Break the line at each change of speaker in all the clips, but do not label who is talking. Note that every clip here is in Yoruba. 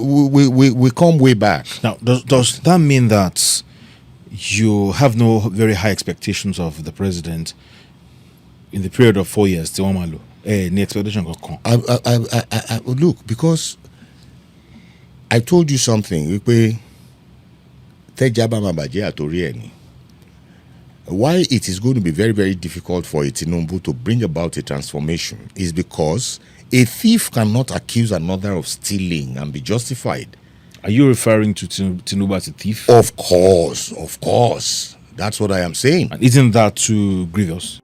we come way back.
Now, does that mean that you have no very high expectations of the president in the period of 4 years? The expectation
Look, because I told you something. Why it is going to be very, very difficult for Tinubu to bring about a transformation is because a thief cannot accuse another of stealing and be justified.
Are you referring to Tinubu as a thief?
Of course. That's what I am saying.
And isn't that too grievous?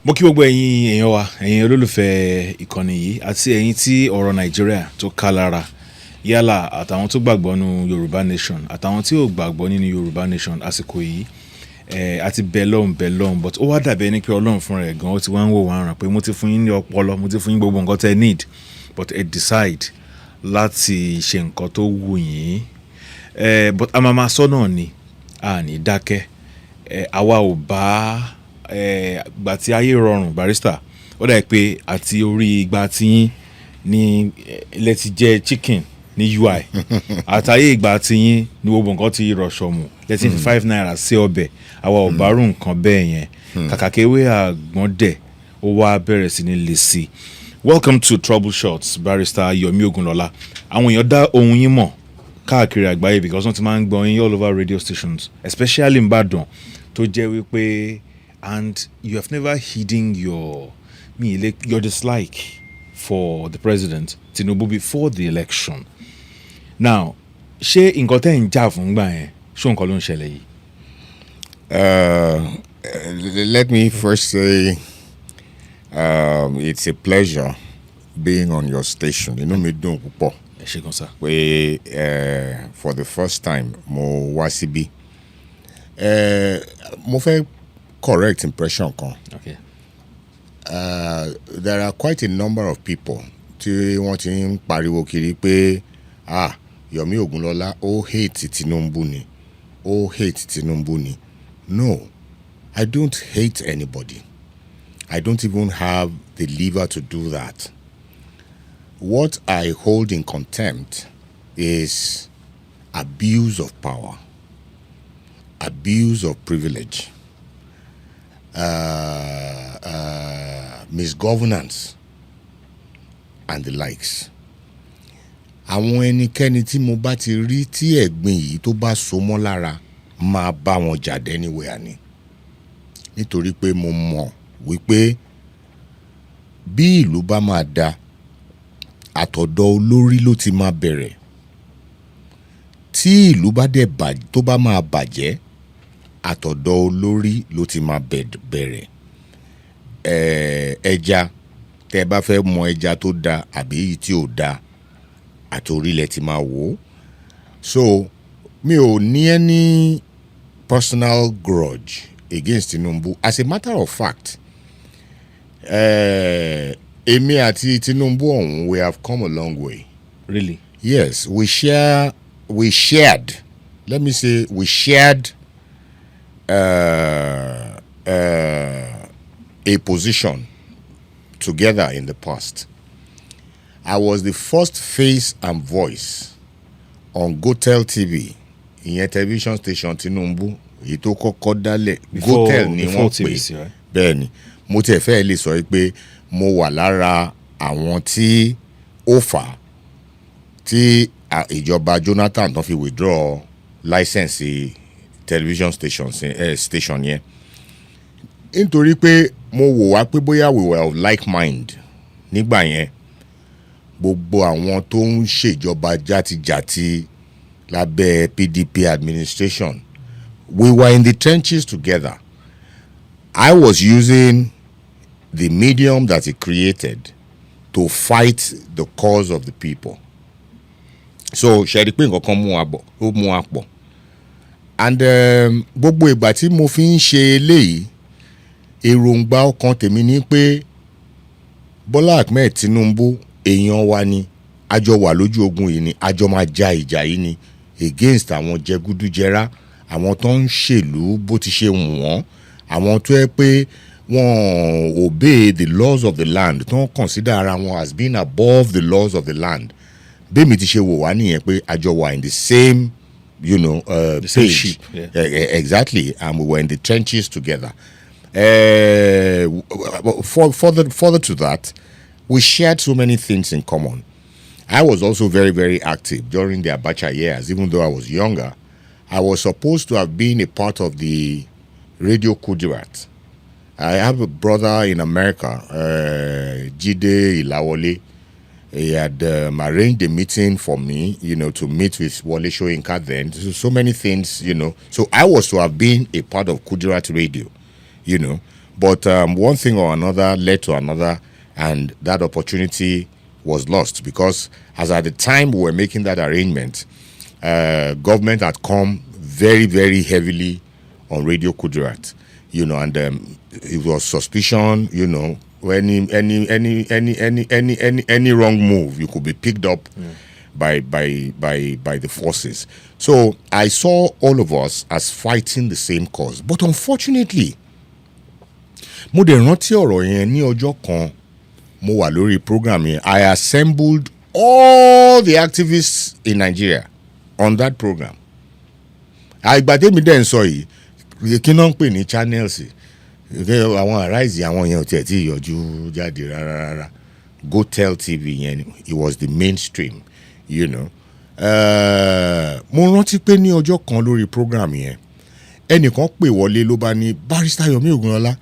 Mo kí gbogbo ẹ̀yin èèyàn wa, ẹ̀yin olólùfẹ́ ìkànnì yìí àti ẹ̀yin tí ọ̀rọ̀ Nàìjíríà tó ká lára, yálà àtàwọn tó gbàgbọ́ nínú Yorùbá nation àtàwọn tí ò gbàgbọ́ nínú Yorùbá nation àsìkò yìí àti bẹ̀lọ́n but ó wá dàbí ẹni pé Ọlọ́run fúnra ẹ̀ gan ó ti wá ń wò wá ràn pé mo ti fún yín ní ọpọlọ, mo ti fún yín gbogbo nǹkan tẹ́ need but decide láti ṣe nǹkan tó wù yín but a máa sọ náà ni a ní dákẹ́ àwa ò bá gbà tí ayé rọrùn Barrister ó dà pé àti orí ìgbà tí yín ní ilẹ̀ ti jẹ́ chicken ní UI àtàyè ìgbà tí yín ní gbogbo nǹkan ti rọ̀ṣọ̀ mù lẹ́tí 5 naira sí ọbẹ̀ àwa ò bá rú nǹkan bẹ́ẹ̀ yẹn kàkàkéwé àgbọ̀n dẹ̀ ó wá bẹ̀rẹ̀ sí ní lè sí. Welcome to Trouble Shots, Barrister Yomi Ogunlola. Àwọn èèyàn dá ohun yín mọ̀ káàkiri àgbáyé because wọ́n ti máa ń gbọ́ yín all over radio stations, especially in Ìbàdàn tó jẹ́ wípé and you have never hidden your dislike for the president Tinubu before the election. Now, ṣé nǹkan tẹ́ ń jà fún gbà yẹn ṣó nǹkan ló ń ṣẹlẹ̀ yìí?
Let me first say it's a pleasure being on your station. Inú mi dùn púpọ̀.
Ẹ ṣé gan sir.
Pé for the first time mo wá síbí. Mo fẹ́ correct impression kan.
Okay.
There are quite a number of people tí wọ́n ti ń pariwo kiri pé Yomi Ogunlola hate Tinubu ni. No, I don't hate anybody. I don't even have the liver to do that. What I hold in contempt is abuse of power, abuse of privilege, misgovernance, and the likes. Àwọn ẹnikẹ́ni tí mo bá ti rí tí ẹ̀gbin yìí tó bá so mọ́ lára máa bá wọn jà anywhere ni. Nítorí pé mo mọ̀ wípé bí ìlú bá máa da àtọ̀dọ̀ olórí ló ti máa bẹ̀rẹ̀. Tí ìlú bá dẹ̀ tó bá máa bàjẹ́ àtọ̀dọ̀ olórí ló ti máa bẹ̀rẹ̀. Ẹja tẹ́ bá fẹ́ mọ ẹja tó da àbí èyí tí ò da àtòrílẹ̀ ti máa wò. So mi ò ní any personal grudge against Tinubu. As a matter of fact, èmi àti Tinubu ọ̀hún we have come a long way.
Really?
Yes, we shared. Let me say we shared a position together in the past. I was the first face and voice on Gotel TV, ìyẹn television station Tinubu, èyí tó kọ́kọ́ dálẹ̀. Gotel ni wọ́n pè. Bẹ́ẹ̀ni, mo tiẹ̀ fẹ́ lè sọ pé mo wà lára àwọn tí ó fà tí ìjọba Jonathan tó fi withdraw license television station yẹn. Nítorí pé mo wò wá pé bóyá we were of like mind nígbà yẹn. Gbogbo àwọn tó ń ṣèjọba játijàti lábẹ́ PDP administration, we were in the trenches together. I was using the medium that he created to fight the cause of the people. So ṣe rí pé nǹkan kan mú wa pọ̀. And gbogbo ìgbà tí mo fi ń ṣe eléyìí, èròǹgbà ọkàn tèmi ni pé Bọ́lá Ahmed Tinubu èèyàn wa ni, àjọ wà lójú ogun yìí ni, àjọ máa ja ìjà yìí ni against àwọn jẹgúdújẹrá, àwọn tó ń ṣèlú bó ti ṣe wù wọ́n, àwọn tó yẹ pé wọ́n obey the laws of the land, tó ń consider ara wọn as being above the laws of the land. bẹ́ẹ̀ mi ti ṣe wò wá nìyẹn pé àjọ wà in the same
The same
page.
ship, yeah.
Exactly, and we were in the trenches together. Further to that, we shared so many things in common. I was also very, very active during the Abacha years, even though I was younger. I was supposed to have been a part of the Radio Kudirat. I have a brother in America, Jide Ilawole. He had arranged a meeting for me, to meet with Wole Soyinka then. So many things, So I was to have been a part of Kudirat Radio, But one thing or another led to another, and that opportunity was lost because as at the time we were making that arrangement, government had come very, very heavily on Radio Kudirat, and it was suspicion, when any wrong move, you could be picked up by the forces. So I saw all of us as fighting the same cause, but unfortunately, mo dẹ̀ rántí ọ̀rọ̀ yẹn ní ọjọ́ kan mo wà lórí program yẹn. I assembled all the activists in Nigeria on that program. Àìgbà tèmi dẹ̀ ń sọ yìí kí náà ń pè ní channels àwọn Arise àwọn yẹn ò tiẹ̀ tí yọjú jáde rárá. GoTel TV yẹn it was the mainstream, mo rántí pé ní ọjọ́ kan lórí program yẹn ẹnìkan pè wọlé ló bá ní Barrister Yomi Ogunlola.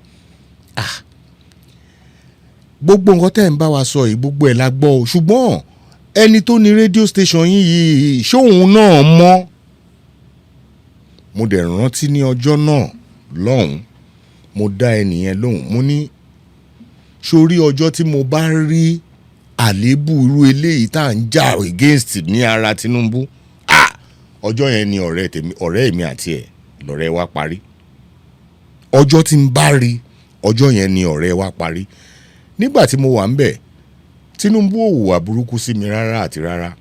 Gbogbo nǹkan tẹ́ ń bá wa sọ yìí gbogbo ẹ̀ la gbọ́ o ṣùgbọ́n ẹni tó ní radio station yìí ṣóun náà mọ̀. Mo dẹ̀ rántí ní ọjọ́ náà lọ́hùn mo dá ẹnìyẹn lóhùn mo ní sórí ọjọ́ tí mo bá rí àléébù irú eléyìí tá à ń jà against ní ara Tinubu ọjọ́ yẹn ni ọ̀rẹ́ mi àti ẹ̀ lọ́rẹ́ wa parí. Ọjọ́ tí n bá rí ọjọ́ yẹn ni ọ̀rẹ́ wa parí. Nígbà tí mo wà ń bẹ̀ Tinubu ò hùwà burúkú sí mi rárá àti rárá.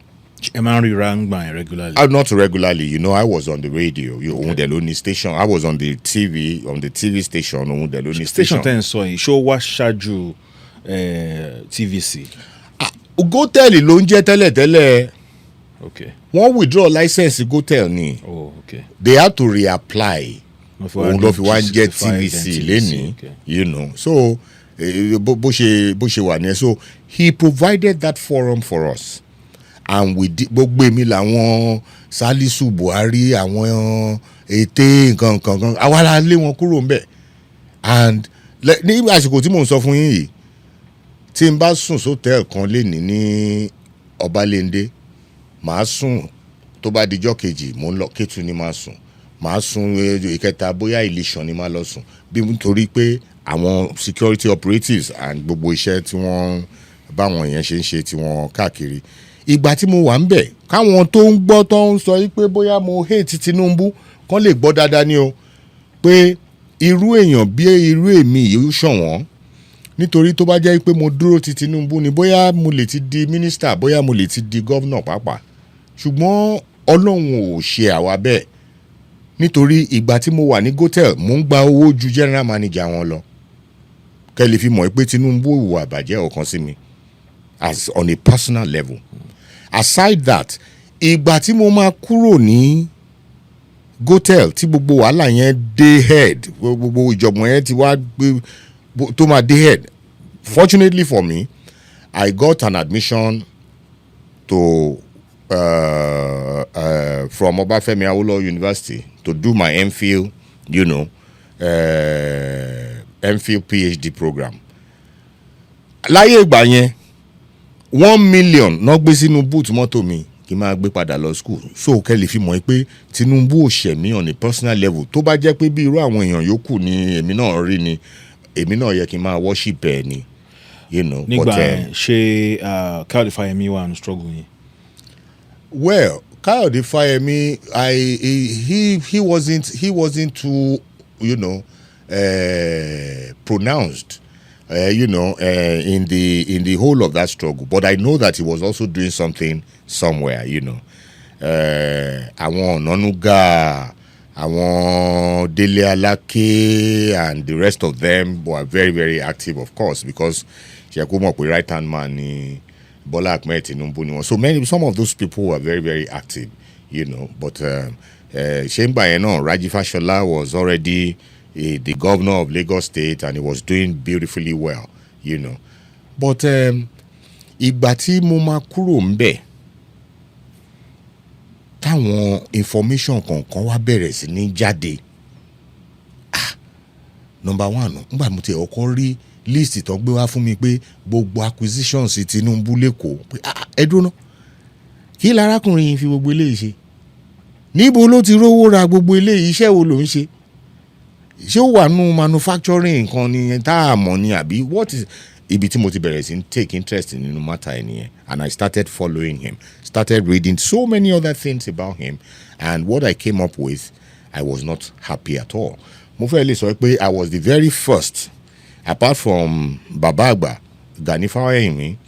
Ẹ máa ń ríra ń gbà yẹn regularly.
Not regularly, I was on the radio. Òun dẹ̀ ló ní station. I was on the TV station. Òun dẹ̀ ló ní station.
Station tẹ́ ń sọ yìí ṣó wá ṣáájú TVC.
GoTel ló ń jẹ́ tẹ́lẹ̀tẹ́lẹ̀.
Okay.
Wọ́n withdraw license GoTel ni.
Oh, okay.
They had to reapply. Òun ló fi wá ń jẹ́ TVC lénìí. So bó ṣe wà ní ẹ. So he provided that forum for us. And we did gbogbo èmi làwọn Salisu Buhari àwọn ète nǹkan àwa la lé wọn kúrò ń bẹ̀. And ní àsìkò tí mò ń sọ fún yín yìí tí n bá sùn sótẹ́ẹ̀lì kan lénìí ní Ọbalẹ́ndé màá sùn tó bá dijọ́ kejì mò ń lọ Kétu ni màá sùn màá sùn ìkẹta bóyá Ìlíṣàn ni màá lọ sùn bí nítorí pé àwọn security operatives and gbogbo iṣẹ́ tí wọ́n báwọn èèyàn ṣe ń ṣe tí wọ́n káàkiri. Ìgbà tí mo wà ń bẹ̀ káwọn tó ń gbọ́ tó ń sọ pé bóyá mo hate Tinubu kán lè gbọ́ dáadáa ni o pé irú èèyàn bí irú èmi yìí ṣọ̀wọ́n nítorí tó bá jẹ́ pé mo dúró ti Tinubu ni bóyá mo lè ti di minister bóyá mo lè ti di governor pàápàá ṣùgbọ́n Ọlọ́run ò ṣe àwa bẹ́ẹ̀ nítorí ìgbà tí mo wà ní GoTel mo ń gba owó ju general manager wọn lọ kẹ́ lè fi mọ̀ pé Tinubu ìwà àbàjẹ́ ọ̀kan sí mi as on a personal level. Aside that ìgbà tí mo máa kúrò ní GoTel tí gbogbo wàhálà yẹn dé head gbogbo ìjọ̀gbọ̀n yẹn ti wá tó máa dé head fortunately for me I got an admission to from Obafemi Awolowo University to do my MPhil MPhil PhD program. Láyé ìgbà yẹn 1 million náà gbé sínú boot mọ́tò mi kí n máa gbé padà lọ school. So kẹ́ lè fi mọ̀ pé Tinubu ò ṣẹ̀ mí on a personal level tó bá jẹ́ pé bí irú àwọn èèyàn yòókù ni èmi náà rí ni èmi náà yẹ kí n máa worship ẹ̀ ni.
Nígbà ṣe Káyọ̀dé Fáyẹmí wà ní struggle yẹn.
Well, Káyọ̀dé Fáyẹmí he wasn't too pronounced. In the whole of that struggle, but I know that he was also doing something somewhere. Àwọn Ọ̀nànúgà, àwọn Délé Aláké, and the rest of them were very, very active, of course, because ṣe kó mọ̀ pé right hand man ni Bola Ahmed Tinubu ni wọn. So some of those people were very, very active, but Shemba Raji Fashola was already the governor of Lagos State, and he was doing beautifully well, But ìgbà tí mo máa kúrò ńbẹ̀, táwọn information kankan wá bẹ̀rẹ̀ sí ní jáde. Number one, nígbà mo ti ọkọ rí list tó gbé wá fún mi pé gbogbo acquisitions Tinubu lẹ́kọ̀ọ́ pé ẹ dúró náà, kí lárákùnrin yìí fi gbogbo eléyìí ṣe? Níbo ló ti rówó ra gbogbo eléyìí? Iṣẹ́ wo ló ń ṣe? Ṣé ó wà nù manufacturing nǹkan ni tá a mọ̀ ni àbí what is? Ibi tí mo ti bẹ̀rẹ̀ sí take interest nínú matter ẹ̀ nìyẹn, and I started following him, started reading so many other things about him, and what I came up with, I was not happy at all. Mo fẹ́ lè sọ pé I was the very first, apart from Baba Agba, Gani Fawayimi,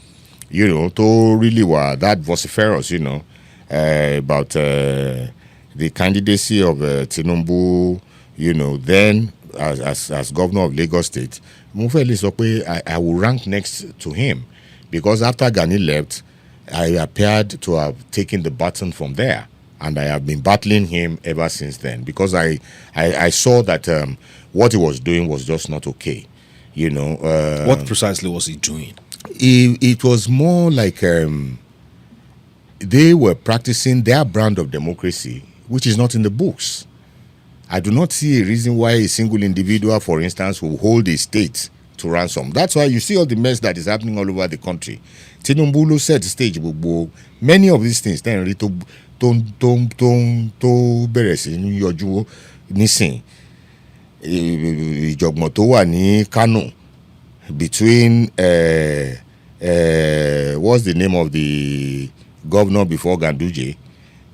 to really were that vociferous, about the candidacy of Tinubu, then as governor of Lagos State. Mo fẹ́ lè sọ pé I will rank next to him, because after Gani left, I appeared to have taken the baton from there. And I have been battling him ever since then, because I saw that what he was doing was just not okay.
What precisely was he doing?
It was more like they were practicing their brand of democracy, which is not in the books. I do not see a reason why a single individual, for instance, will hold a state to ransom. That's why you see all the mess that is happening all over the country. Tinubu set the stage. Many of these things then tó bẹ̀rẹ̀ sí ní yọjú nísìn, ìjọ̀gbọ̀n tó wà ní Kano between what's the name of the governor before Ganduje,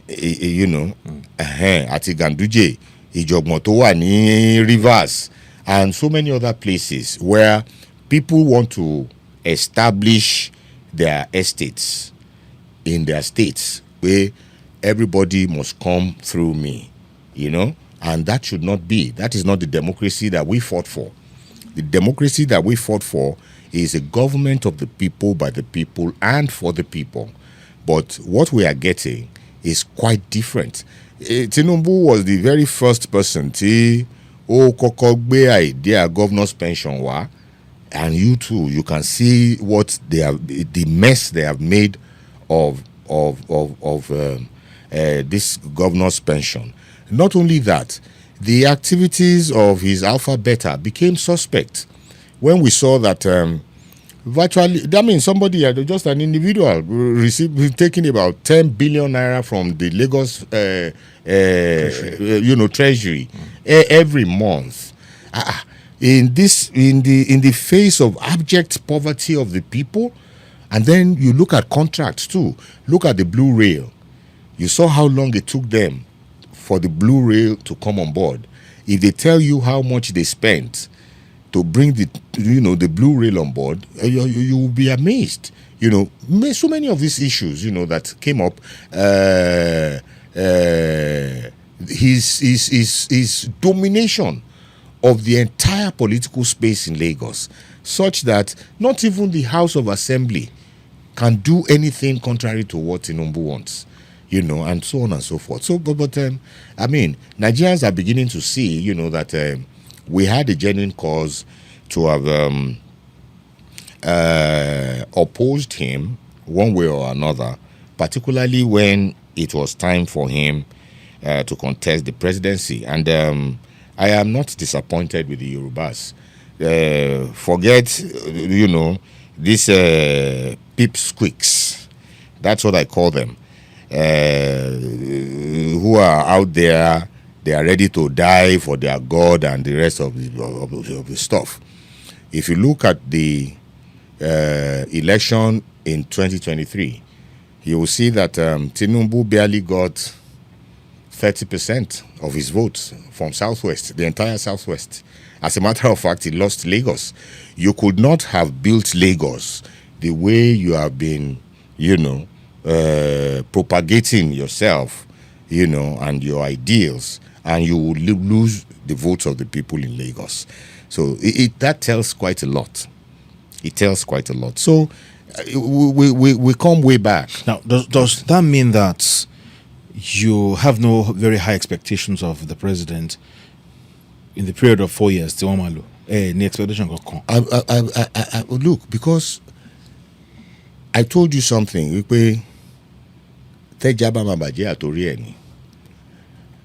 àti Ganduje, ìjọ̀gbọ̀n tó wà ní Rivers, and so many other places where people want to establish their estates in their states, where everybody must come through me, and that should not be. That is not the democracy that we fought for. The democracy that we fought for is a government of the people, by the people, and for the people. But what we are getting is quite different. Tinubu was the very first person to kọ́kọ́ gbé idea governor's pension wá, and you too, you can see what they have, the mess they have made of this governor's pension. Not only that, the activities of his Alpha Beta became suspect when we saw that virtually, somebody, just an individual, taking about 10 billion naira from the Lagos treasury every month. In the face of abject poverty of the people. And then you look at contracts too. Look at the Blue Rail. You saw how long it took them for the Blue Rail to come on board. If they tell you how much they spent to bring the Blue Rail on board, you will be amazed. So many of these issues, that came up. His domination of the entire political space in Lagos, such that not even the House of Assembly can do anything contrary to what Tinubu wants, and so on and so forth. So, but Nigerians are beginning to see, that we had a genuine cause to have opposed him one way or another, particularly when it was time for him to contest the presidency. And I am not disappointed with the Yorubas. Forget, these pipsqueaks. That's what I call them. Who are out there, they are ready to die for their God and the rest of the stuff. If you look at the election in 2023, you will see that Tinubu barely got 30% of his votes from Southwest, the entire Southwest. As a matter of fact, he lost Lagos. You could not have built Lagos the way you have been, propagating yourself, and your ideals, and you will lose the votes of the people in Lagos. So that tells quite a lot. It tells quite a lot. So We come way back.
Now, does that mean that you have no very high expectations of the president in the period of 4 years? The expectation
look, because I told you something.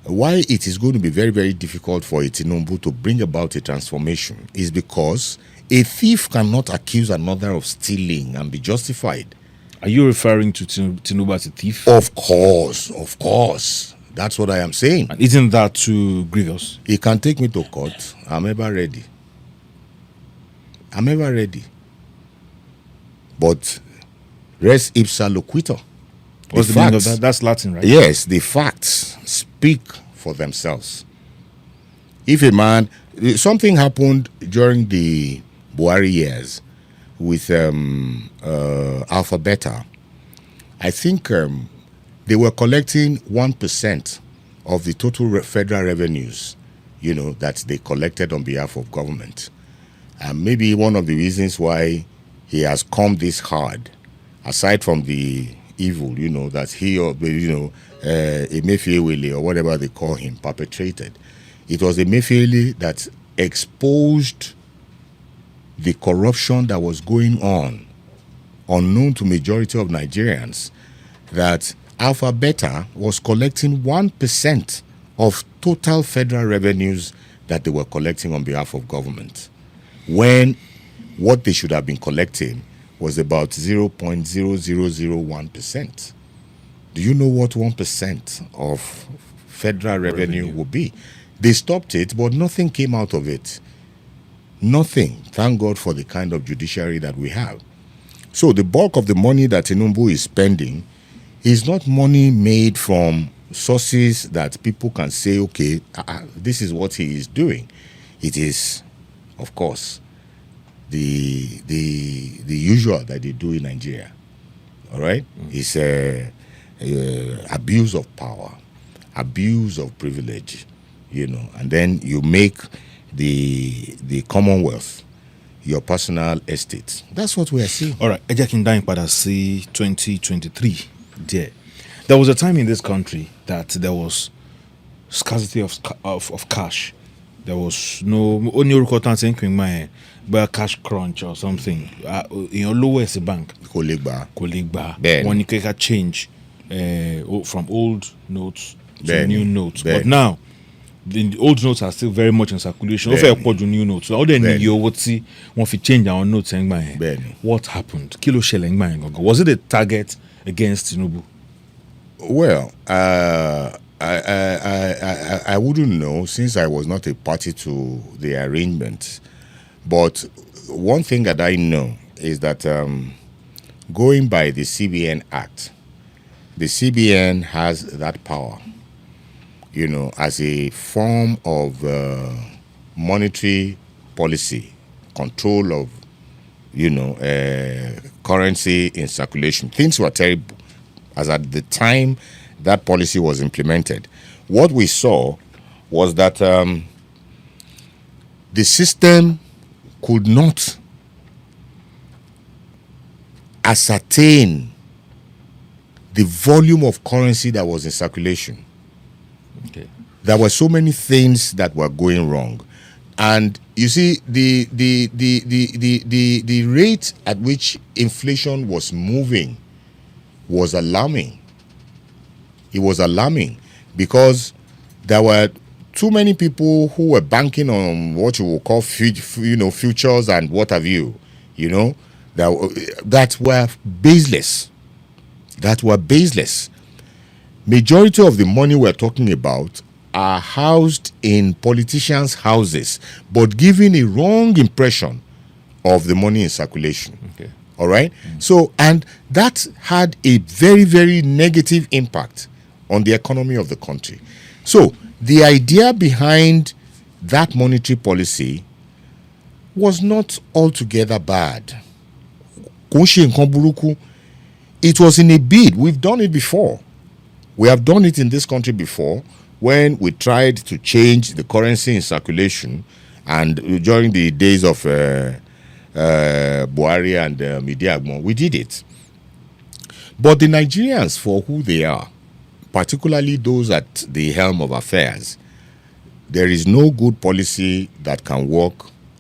Why it is going to be very, very difficult for Tinubu to bring about a transformation is because a thief cannot accuse another of stealing and be justified.
Are you referring to Tinubu as a thief?
Of course. That's what I am saying.
And isn't that too grievous?
He can take me to court. I'm ever ready. But res ipsa loquitur.
What's the meaning of that? That's Latin, right?
Yes, the facts speak for themselves. If a man, something happened during the Buhari years with Alpha Beta. I think they were collecting 1% of the total federal revenues, that they collected on behalf of government. And maybe one of the reasons why he has come this hard, aside from the evil, that he or Emefiele or whatever they call him perpetrated. It was Emefiele that exposed the corruption that was going on, unknown to majority of Nigerians, that Alpha Beta was collecting 1% of total federal revenues that they were collecting on behalf of government, when what they should have been collecting was about 0.0001%. Do you know what 1% of federal revenue would be? They stopped it, but nothing came out of it. Nothing. Thank God for the kind of judiciary that we have. So the bulk of the money that Tinubu is spending is not money made from sources that people can say, okay, this is what he is doing. It is, of course, the usual that they do in Nigeria. All right? It's abuse of power, abuse of privilege, and then you make the Commonwealth your personal estate. That's what we are seeing.
All right, Ejakindain Padasi 2023. There was a time in this country that there was scarcity of cash. There was no only but cash crunch or something. In your lowest bank,
Koligba,
when you can change from old notes to new notes. But now, the old notes are still very much in circulation. New notes. So, change our notes. What happened? Was it a target against Tinubu?
Well, I wouldn't know, since I was not a party to the arrangement. But one thing that I know is that going by the CBN Act, the CBN has that power, as a form of monetary policy, control of, currency in circulation. Things were terrible as at the time that policy was implemented. What we saw was that the system could not ascertain the volume of currency that was in circulation.
Okay.
There were so many things that were going wrong. And you see, the rate at which inflation was moving was alarming. It was alarming because there were too many people who were banking on what you will call futures and what have you, that were baseless. Majority of the money we're talking about are housed in politicians' houses, but giving a wrong impression of the money in circulation.
Okay.
All right? So, and that had a very, very negative impact on the economy of the country. So, the idea behind that monetary policy was not altogether bad. It was in a bid. We've done it before. We have done it in this country before when we tried to change the currency in circulation, and during the days of Buhari and Midiagmo. We did it. But the Nigerians, for who they are, particularly those at the helm of affairs, there is no good policy that can work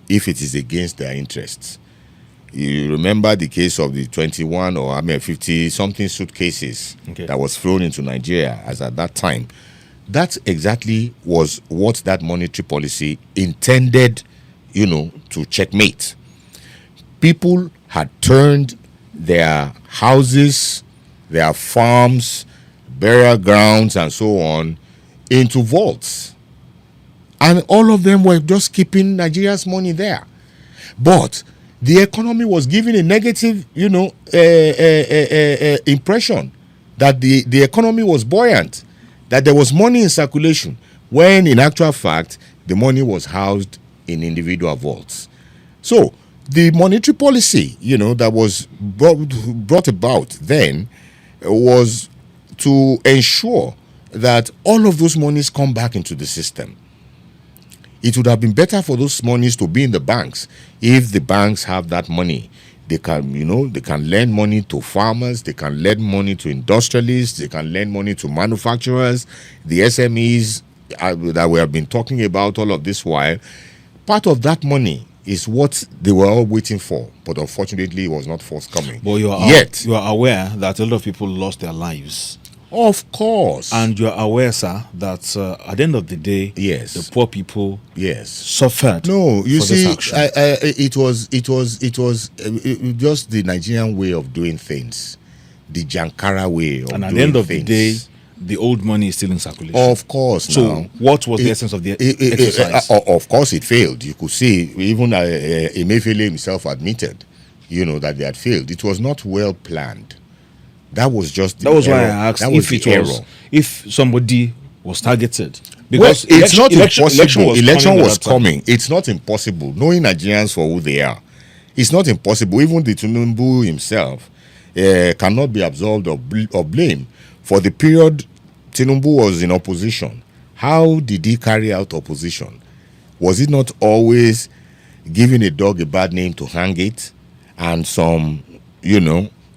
if it is against their interests. You remember the case of the 21 or 50 something suitcases that was flown into Nigeria as at that time. That exactly was what that monetary policy intended, to checkmate. People had turned their houses, their farms, burial grounds, and so on into vaults. And all of them were just keeping Nigeria's money there. But the economy was giving a negative, impression that the economy was buoyant, that there was money in circulation, when in actual fact, the money was housed in individual vaults. So the monetary policy, that was brought about then was to ensure that all of those monies come back into the system. It would have been better for those monies to be in the banks. If the banks have that money, they can, they can lend money to farmers, they can lend money to industrialists, they can lend money to manufacturers, the SMEs that we have been talking about all of this while. Part of that money is what they were all waiting for, but unfortunately it was not forthcoming.
But you are aware that a lot of people lost their lives.
Of course.
And you are aware, sir, that at the end of the day,
yes,
the poor people suffered.
No, you
for
see,
this action.
it was just the Nigerian way of doing things, the Jankara way of doing things.
And at the end of the day, the old money is still in circulation.
Of course.
So, what was the essence of the exercise?
Of course, it failed. You could see, even Emefiele himself admitted, that they had failed. It was not well planned. That was just the
That was
error.
why I asked if somebody was targeted.
Because election was coming. It's not impossible. Knowing Nigerians for who they are, it's not impossible. Even the Tinubu himself cannot be absolved of blame for the period Tinubu was in opposition. How did he carry out opposition? Was it not always giving a dog a bad name to hang it, and some,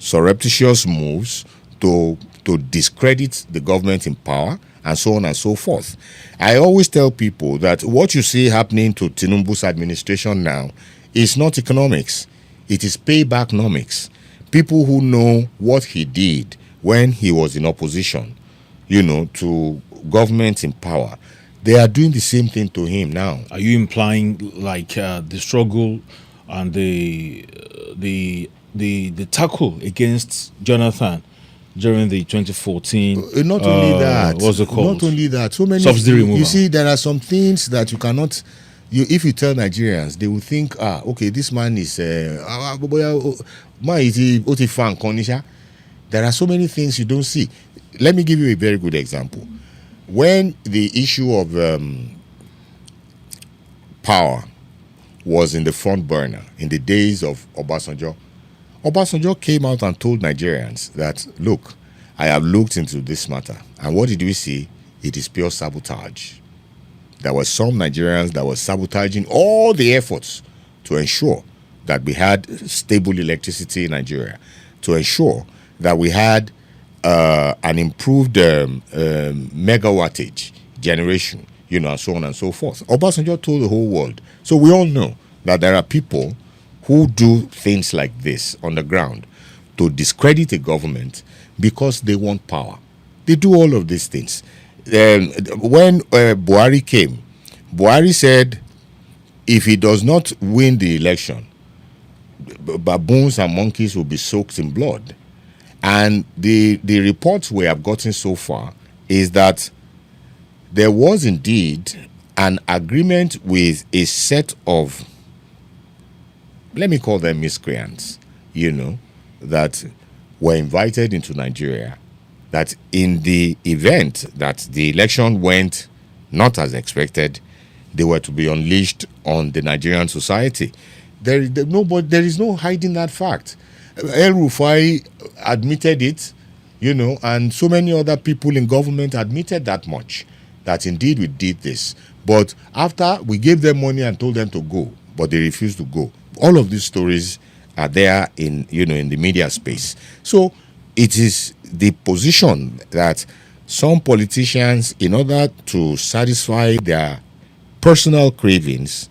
surreptitious moves to discredit the government in power, and so on and so forth? I always tell people that what you see happening to Tinubu's administration now is not economics. It is payback-nomics. People who know what he did when he was in opposition, to government in power, they are doing the same thing to him now.
Are you implying like the struggle and the tackle against Jonathan during the 2014?
Not only that.
What's it called?
Not only that. So many.
Subsidy removal.
You see, there are some things that you cannot. If you tell Nigerians, they will think, okay, this man is there are so many things you don't see. Let me give you a very good example. When the issue of power was in the front burner in the days of Obasanjo came out and told Nigerians that, look, I have looked into this matter. And what did we see? It is pure sabotage. There were some Nigerians that were sabotaging all the efforts to ensure that we had stable electricity in Nigeria, to ensure that we had an improved megawattage generation, and so on and so forth. Obasanjo told the whole world. So we all know that there are people who do things like this on the ground to discredit a government because they want power. They do all of these things. When Buhari came, Buhari said if he does not win the election, baboons and monkeys will be soaked in blood. And the reports we have gotten so far is that there was indeed an agreement with a set of, let me call them miscreants, that were invited into Nigeria, that in the event that the election went not as expected, they were to be unleashed on the Nigerian society. There is no hiding that fact. El-Rufai admitted it, and so many other people in government admitted that much, that indeed we did this. But after we gave them money and told them to go, but they refused to go. All of these stories are there in the media space. So it is the position that some politicians, in order to satisfy their personal cravings,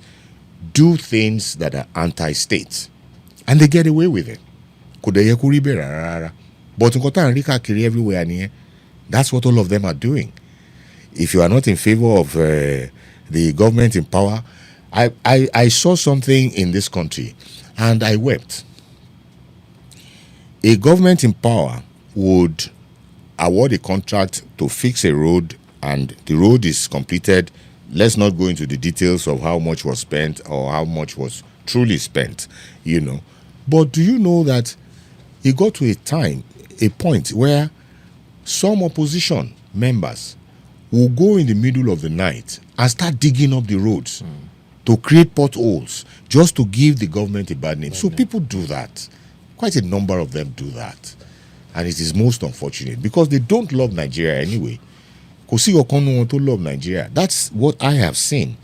do things that are anti-state, and they get away with it. Kò dẹ̀ yẹ kó rí bẹ́ẹ̀ rárá. But nǹkan tá à ń rí káàkiri everywhere nìyẹn. That's what all of them are doing. If you are not in favor of the government in power, I saw something in this country and I wept. A government in power would award a contract to fix a road, and the road is completed. Let's not go into the details of how much was spent or how much was truly spent, But do you know that it got to a point where some opposition members will go in the middle of the night and start digging up the roads to create potholes just to give the government a bad name. So people do that. Quite a number of them do that. And it is most unfortunate because they don't love Nigeria anyway. Kò sí ọ̀kan nínú wọn tó love Nigeria. That's what I have seen.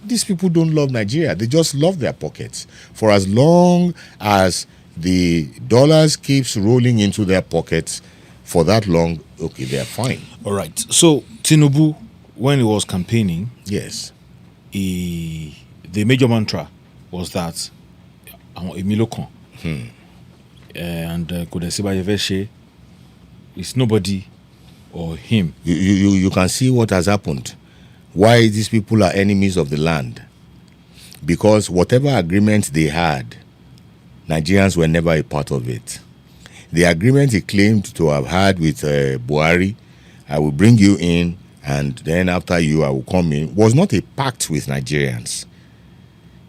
These people don't love Nigeria. They just love their pockets. For as long as the dollars keeps rolling into their pockets, for that long, okay, they're fine.
All right. So Tinubu, when he was campaigning,
Yes.
the major mantra was that Emilio kan, and Kodesiba it's nobody or him.
You can see what has happened. Why these people are enemies of the land. Because whatever agreement they had, Nigerians were never a part of it. The agreement he claimed to have had with Buhari, I will bring you in, and then after you, I will come in, was not a pact with Nigerians.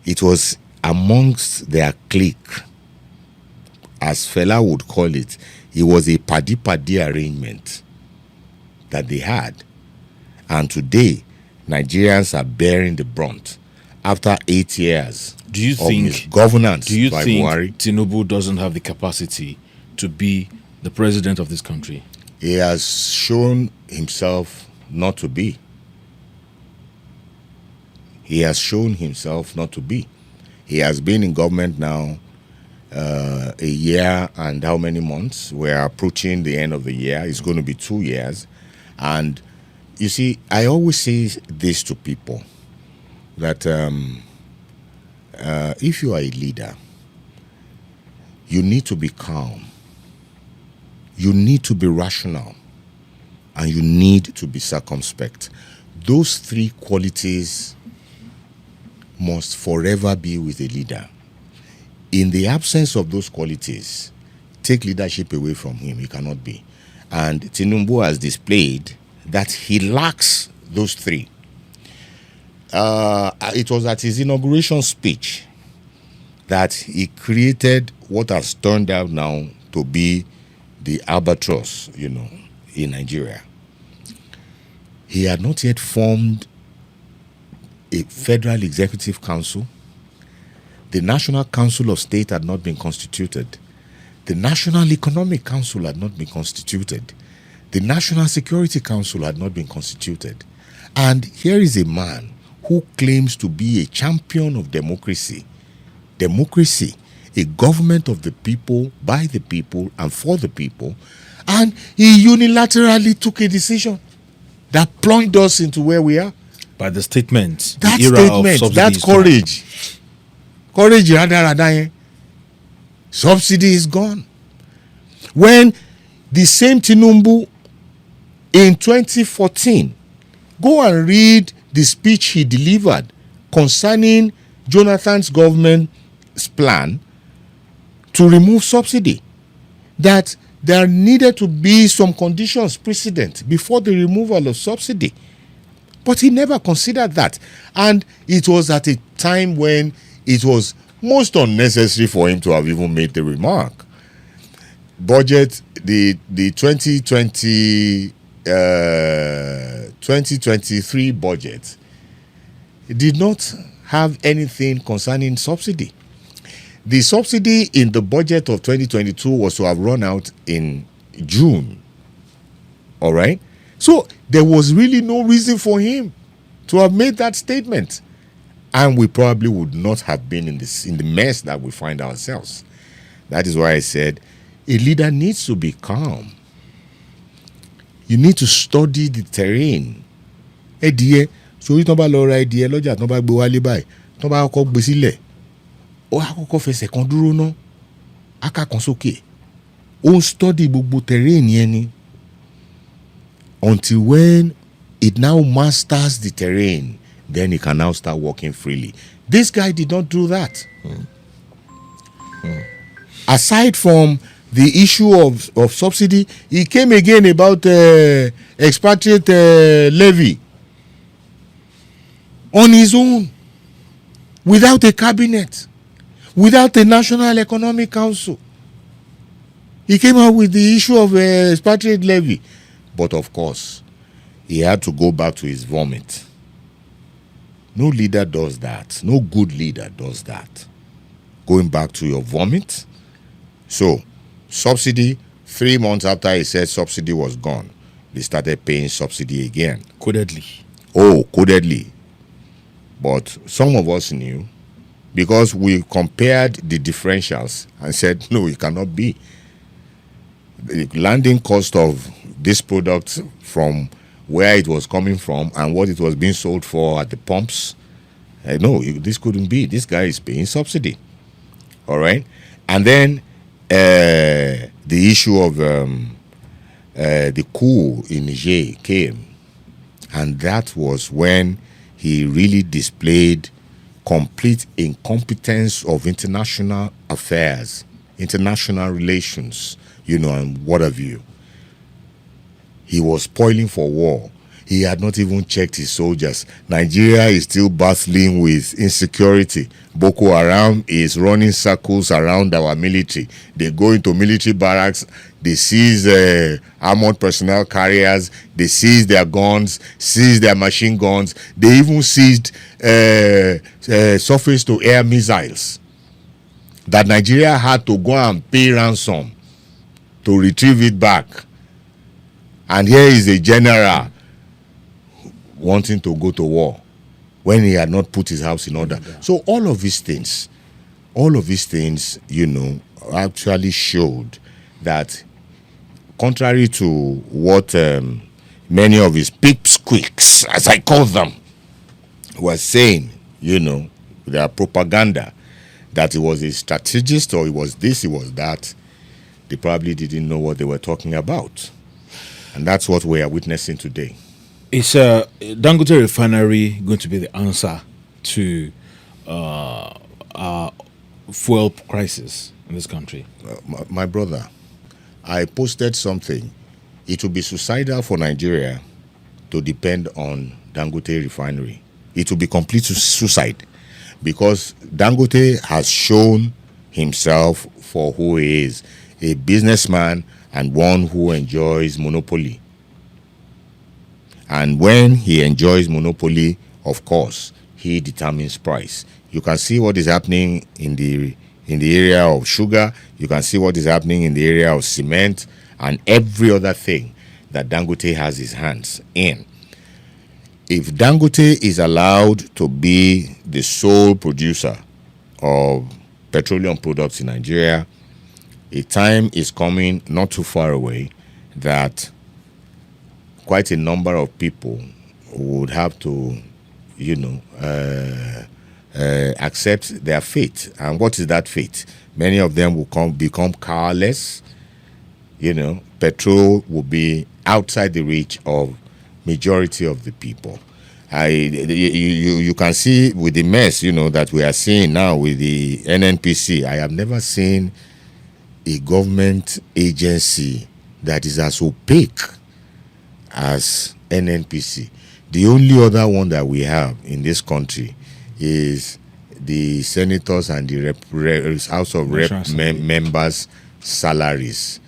It was amongst their clique, as Fela would call it. It was a paddy arrangement that they had. And today, Nigerians are bearing the brunt after 8 years of misgovernance by Buhari.
Tinubu doesn't have the capacity to be the president of this country?
He has shown himself not to be. He has shown himself not to be. He has been in government now a year and how many months? We're approaching the end of the year. It's going to be 2 years. And you see, I always say this to people, that if you are a leader, you need to be calm. You need to be rational. And you need to be circumspect. Those three qualities must forever be with a leader. In the absence of those qualities, take leadership away from him. He cannot be. And Tinubu has displayed that he lacks those three. It was at his inauguration speech that he created what has turned out now to be the albatross, in Nigeria. He had not yet formed a federal executive council. The National Council of State had not been constituted. The National Economic Council had not been constituted. The National Security Council had not been constituted. And here is a man who claims to be a champion of democracy. Democracy, a government of the people, by the people, and for the people. And he unilaterally took a decision that plunged us into where we are.
By the statement,
That
the era
statement,
of subsidies
that courage. Courage, rather, subsidy is gone. When the same Tinubu in 2014, go and read the speech he delivered concerning Jonathan's government's plan to remove subsidy, that there needed to be some conditions precedent before the removal of subsidy. But he never considered that. And it was at a time when it was most unnecessary for him to have even made the remark. Budget, the 2023 budget, did not have anything concerning subsidy. The subsidy in the budget of 2022 was to have run out in June. All right? So there was really no reason for him to have made that statement. and we probably would not have been in the mess that we find ourselves. That is why I said a leader needs to be calm. You need to study the terrain. Ẹdìyẹ sórí tán bá lọ ra ẹdìyẹ lọ́jà tán bá gbé wálé báyìí tán bá kọ́kọ́ gbé sílẹ̀ ó á kọ́kọ́ fẹsẹ̀ kan dúró ná á ká kan sókè ó ń study gbogbo terrain yẹn ni until when it now masters the terrain, then he can now start working freely. This guy did not do that. Aside from the issue of subsidy, he came again about expatriate levy on his own, without a cabinet, without a national economic council. He came out with the issue of expatriate levy. But of course, he had to go back to his vomit. No leader does that. No good leader does that. Going back to your vomit. So, subsidy, 3 months after he said subsidy was gone, they started paying subsidy again.
Codedly.
Oh, codedly. But some of us knew because we compared the differentials and said, no, it cannot be. The landing cost of this product from where it was coming from and what it was being sold for at the pumps, no, this couldn't be. This guy is paying subsidy. All right? And then the issue of the coup in Niger came. And that was when he really displayed complete incompetence of international affairs, international relations, and what have you. He was spoiling for war. He had not even checked his soldiers. Nigeria is still battling with insecurity. Boko Haram is running circles around our military. They go into military barracks. They seize armored personnel carriers. They seize their guns, seize their machine guns. They even seized surface-to-air missiles that Nigeria had to go and pay ransom to retrieve it back. And here is a general wanting to go to war when he had not put his house in order. So all of these things, actually showed that contrary to what many of his pipsqueaks, as I call them, were saying, their propaganda, that he was a strategist or he was this, he was that, they probably didn't know what they were talking about. And that's what we are witnessing today.
Is Dangote refinery going to be the answer to fuel crisis in this country?
My brother, I posted something. It will be suicidal for Nigeria to depend on Dangote refinery. It will be complete suicide because Dangote has shown himself for who he is, a businessman and one who enjoys monopoly. And when he enjoys monopoly, of course, he determines price. You can see what is happening in the area of sugar. You can see what is happening in the area of cement and every other thing that Dangote has his hands in. If Dangote is allowed to be the sole producer of petroleum products in Nigeria, a time is coming not too far away that quite a number of people would have to, accept their fate. And what is that fate? Many of them will become carless. Petrol will be outside the reach of majority of the people. You can see with the mess, that we are seeing now with the NNPC. I have never seen a government agency that is as opaque as NNPC. The only other one that we have in this country is the senators and the House of Rep members' salaries.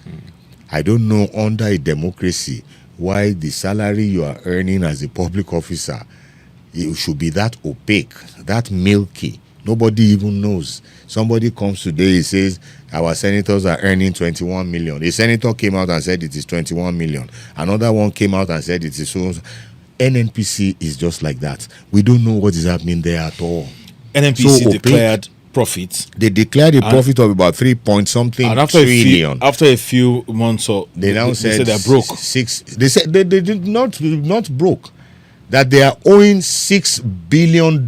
I don't know under a democracy why the salary you are earning as a public officer, it should be that opaque, that milky. Nobody even knows. Somebody comes today, he says, our senators are earning 21 million. A senator came out and said it is 21 million. Another one came out and said it is so. NNPC is just like that. We don't know what is happening there at all.
NNPC
So
declared profit.
They declared a profit of about 3 point something
And after
trillion.
after a few months,
They now said
they're broke.
They said they did not broke. That they are owing $6 billion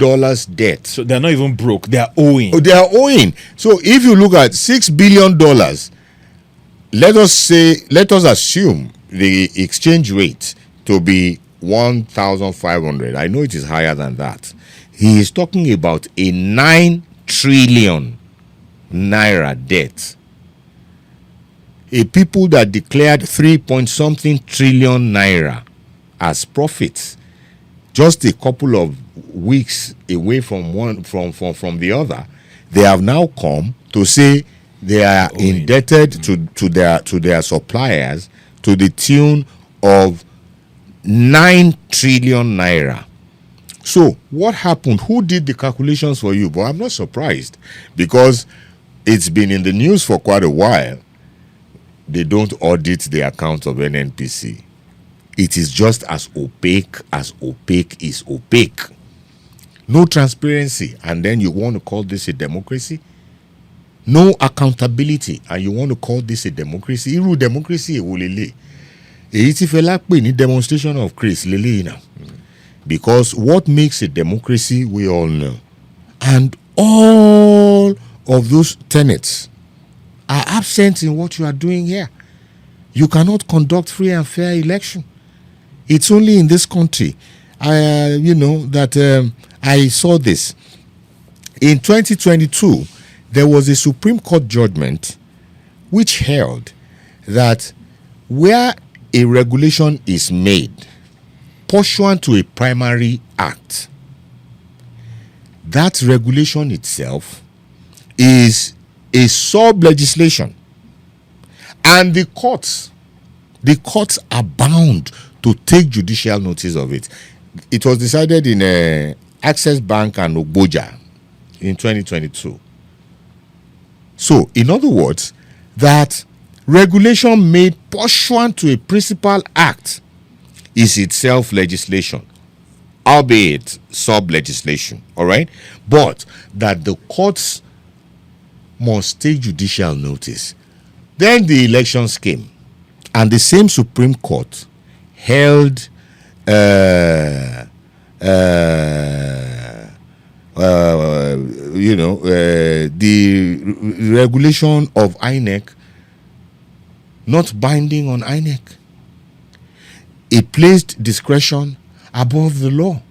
debt.
So they're not even broke. They are owing.
Oh, they are owing. So if you look at $6 billion, let us assume the exchange rate to be 1,500. I know it is higher than that. He is talking about a 9 trillion naira debt. A people that declared 3 point something trillion naira as profits, just a couple of weeks away from one from the other, they have now come to say they are indebted to their suppliers to the tune of 9 trillion naira. So what happened? Who did the calculations for you? But I'm not surprised, because it's been in the news for quite a while. They don't audit the accounts of NNPC. It is just as opaque is opaque. No transparency, and then you want to call this a democracy? No accountability, and you want to call this a democracy? Irú democracy èwo lélẹ̀? Èyí tí Fẹlá pè ní demonstration of grace lélẹ̀ now. Because what makes a democracy, we all know. And all of those tenets are absent in what you are doing here. You cannot conduct free and fair election. It's only in this country, that I saw this. In 2022, there was a Supreme Court judgment which held that where a regulation is made pursuant to a primary act, that regulation itself is a sub-legislation, and the courts are bound to take judicial notice of it. It was decided in Access Bank and Ogboja in 2022. So, in other words, that regulation made pursuant to a principal act is itself legislation, albeit sub-legislation, all right? But that the courts must take judicial notice. Then the elections came, and the same Supreme Court held the regulation of INEC not binding on INEC. It placed discretion above the law,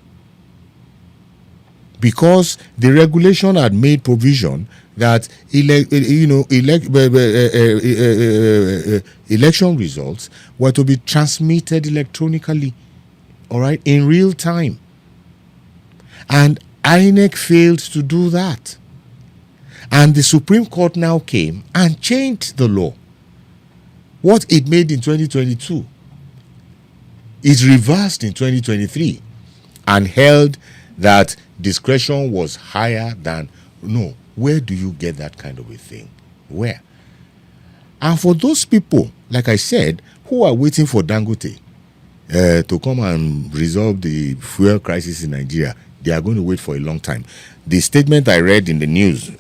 because the regulation had made provision that election results were to be transmitted electronically, all right, in real time. And INEC failed to do that. And the Supreme Court now came and changed the law. What it made in 2022 is reversed in 2023 and held that discretion was higher than. No, where do you get that kind of a thing? Where? And for those people, like I said, who are waiting for Dangote to come and resolve the fuel crisis in Nigeria, they are going to wait for a long time. The statement I read in the news,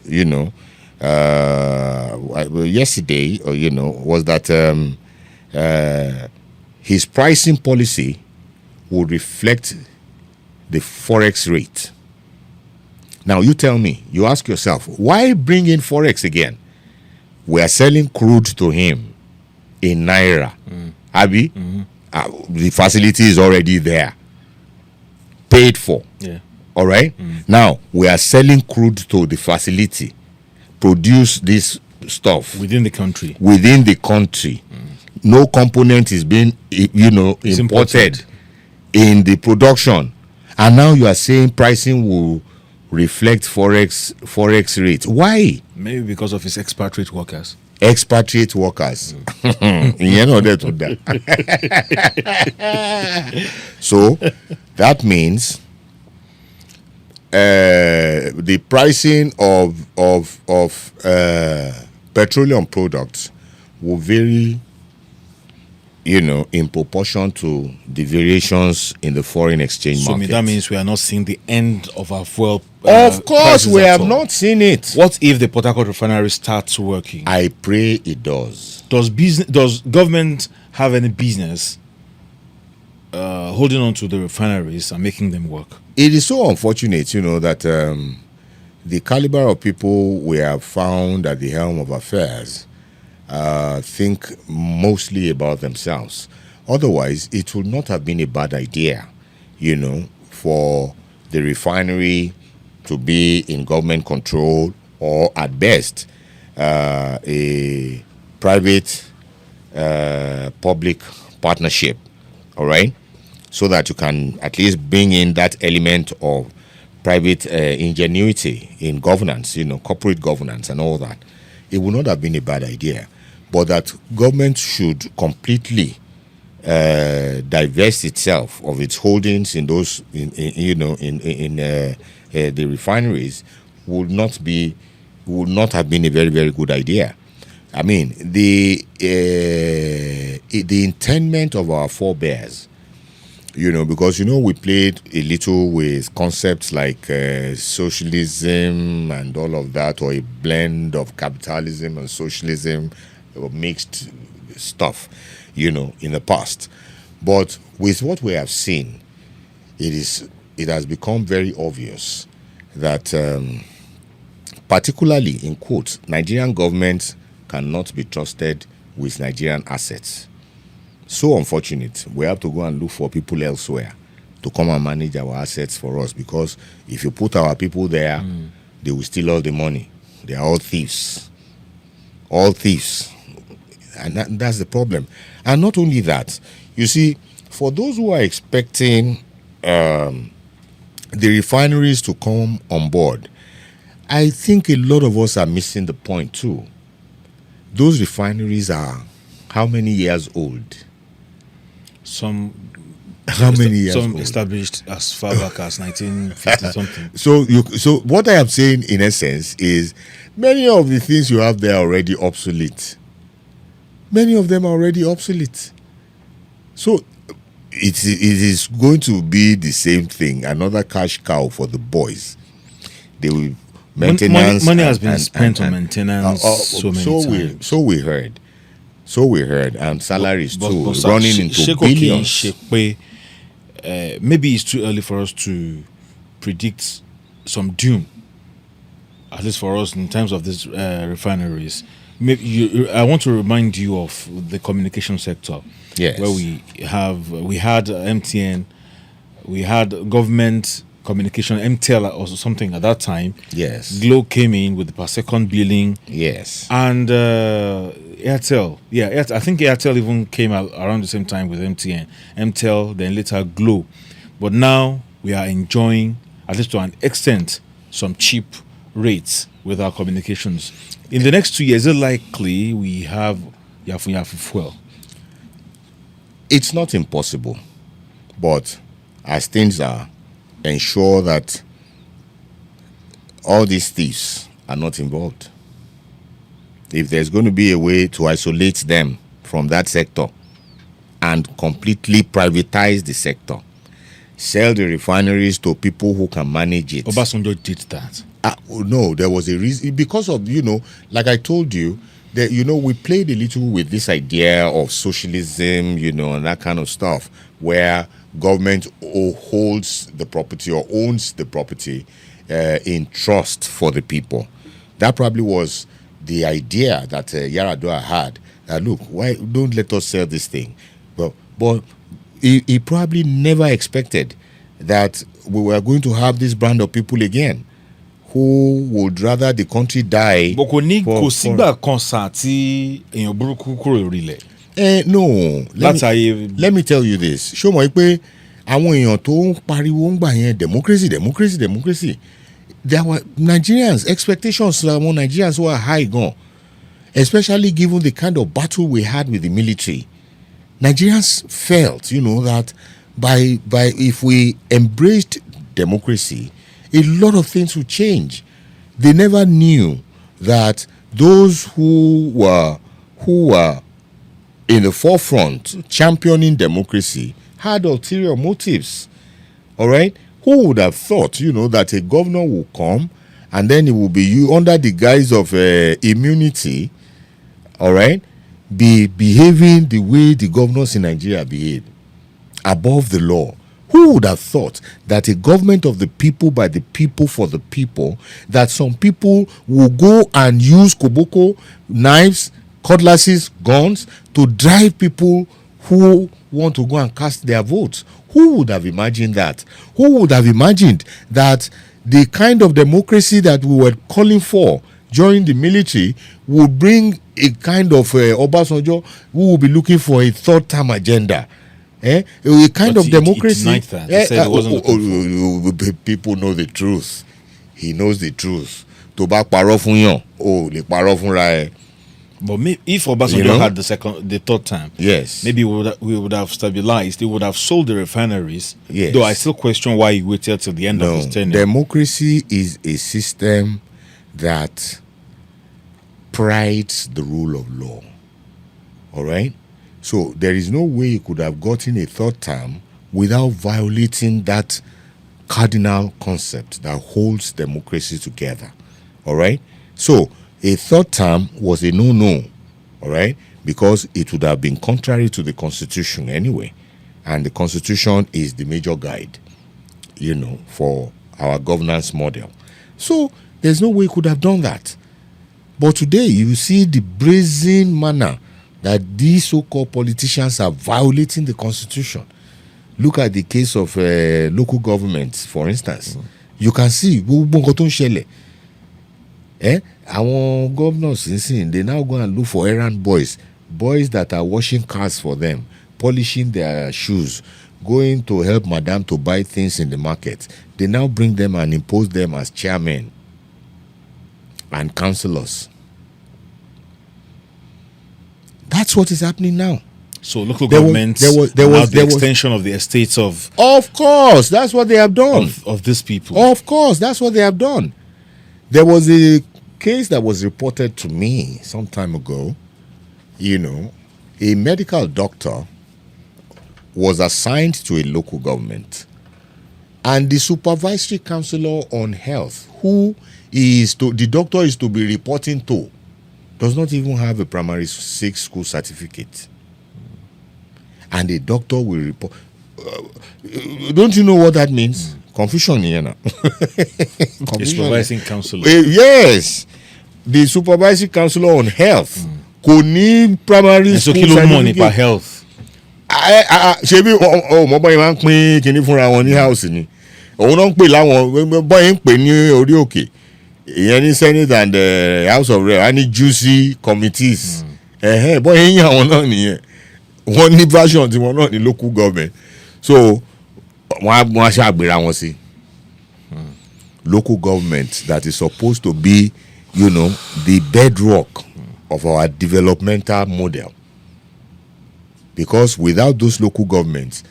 yesterday, was that his pricing policy would reflect the forex rate. Now, you tell me, you ask yourself, why bring in forex again? We are selling crude to him in naira. Abi, the facility is already there, paid for.
Yeah.
All right. Now we are selling crude to the facility, produce this stuff
Within the country.
No component is being, imported in the production, and now you are saying pricing will reflect forex rate. Why?
Maybe because of his expatriate workers.
Expatriate workers. So that means the pricing of petroleum products will vary in proportion to the variations in the foreign exchange
So
market.
that means we are not seeing the end of our fuel.
Of course,
prices
we
at
have
all.
not seen it.
What if the Port Harcourt refinery starts working?
I pray it does.
Does government have any business holding on to the refineries and making them work?
It is so unfortunate, that the caliber of people we have found at the helm of affairs think mostly about themselves. Otherwise, it would not have been a bad idea, for the refinery to be in government control, or at best, a private public partnership, all right? So that you can at least bring in that element of private ingenuity in governance, corporate governance and all that. It would not have been a bad idea. But that government should completely divest itself of its holdings in those, the refineries would not have been a very, very good idea. I mean, the intendment of our forebears, because we played a little with concepts like socialism and all of that, or a blend of capitalism and socialism, or mixed stuff, in the past. But with what we have seen, it has become very obvious that, particularly in quotes, Nigerian government cannot be trusted with Nigerian assets. So unfortunate. We have to go and look for people elsewhere to come and manage our assets for us, because if you put our people there, they will steal all the money. They are all thieves. All thieves. And that's the problem. And not only that, you see, for those who are expecting the refineries to come on board, I think a lot of us are missing the point too. Those refineries are how many years old? Some
established as far back as 1950 something.
So what I am saying in essence is many of the things you have there are already obsolete. Many of them are already obsolete. So it is going to be the same thing, another cash cow for the boys. They will maintenance.
Money has been spent on maintenance so many times.
So we heard, and salaries too, running into billions.
Maybe it's too early for us to predict some doom, at least for us in terms of these refineries. I want to remind you of the communication sector,
yes,
where we had MTN, we had government communication, MTEL or something at that time.
Yes.
Glo came in with the per second billing.
Yes.
And Airtel. Yeah, I think Airtel even came out around the same time with MTN. MTEL, then later Glo. But now we are enjoying, at least to an extent, some cheap rates with our communications. In the next 2 years, is it likely we have Yafu fuel?
It's not impossible, but as things are, ensure that all these thieves are not involved. If there's going to be a way to isolate them from that sector and completely privatize the sector, sell the refineries to people who can manage it.
Obasanjo did that.
No, there was a reason, because of, like I told you, that, we played a little with this idea of socialism, and that kind of stuff, where government holds the property or owns the property in trust for the people. That probably was the idea that Yaradua had. That, look, why don't let us sell this thing? But he probably never expected that we were going to have this brand of people again who would rather the country die.
No,
let me tell you this. Show me pé àwọn èèyàn tó ń pariwo ń gbà yẹn democracy. There were Nigerians, expectations among Nigerians were high gone, especially given the kind of battle we had with the military. Nigerians felt, that by if we embraced democracy, a lot of things would change. They never knew that those who were in the forefront championing democracy had ulterior motives. All right? Who would have thought, that a governor will come and then it will be under the guise of immunity, all right, be behaving the way the governors in Nigeria behave, above the law? Who would have thought that a government of the people, by the people, for the people, that some people will go and use koboko, knives, cutlasses, guns to drive people who want to go and cast their votes? Who would have imagined that? Who would have imagined that the kind of democracy that we were calling for during the military would bring a kind of Obasanjo who will be looking for a third-term agenda? A kind of democracy. People know the truth. He knows the truth. To bá parọ́ fún yàn, lè parọ́ fúnra ẹ̀.
But if Obasanjo had the third time,
yes,
maybe we would have stabilized. He would have sold the refineries.
Yes.
Though I still question why he waited till the end of his tenure.
Democracy is a system that prides the rule of law. All right? So there is no way he could have gotten a third term without violating that cardinal concept that holds democracy together. All right? So a third term was a no-no, all right? Because it would have been contrary to the Constitution anyway. And the Constitution is the major guide, for our governance model. So there's no way he could have done that. But today, you see the brazen manner that these so-called politicians are violating the Constitution. Look at the case of local governments, for instance. You can see, our governors, they now go and look for errand boys that are washing cars for them, polishing their shoes, going to help madam to buy things in the market. They now bring them and impose them as chairmen and councillors. That's what is happening now.
So local governments was the extension of the estates of...
Of course, that's what they have done.
Of these people.
Of course, that's what they have done. There was a case that was reported to me some time ago. A medical doctor was assigned to a local government. And the supervisory counselor on health, the doctor is to be reporting to, does not even have a primary 6 school certificate. And the doctor will report. Don't you know what that means? Confusion here now.
The supervising counselor.
Yes. The supervisory counselor on health. Kò ní primary school certificate.
Money per health.
Ṣebí mo bọ́ yẹn máa ń pín kinní fúnra wọn ní house ni. Òun náà ń pè láwọn bọ́ yẹn ń pè ní orí òkè. Ìyẹn ní Senate and House of Rep. A ní juicy committees. Bọ́ yẹn yàn wọn náà nìyẹn. Wọ́n ní version tí wọ́n náà ní local government. So wọ́n á ṣàgbéra wọn sí. Local government that is supposed to be, the bedrock of our developmental model. Because without those local governments,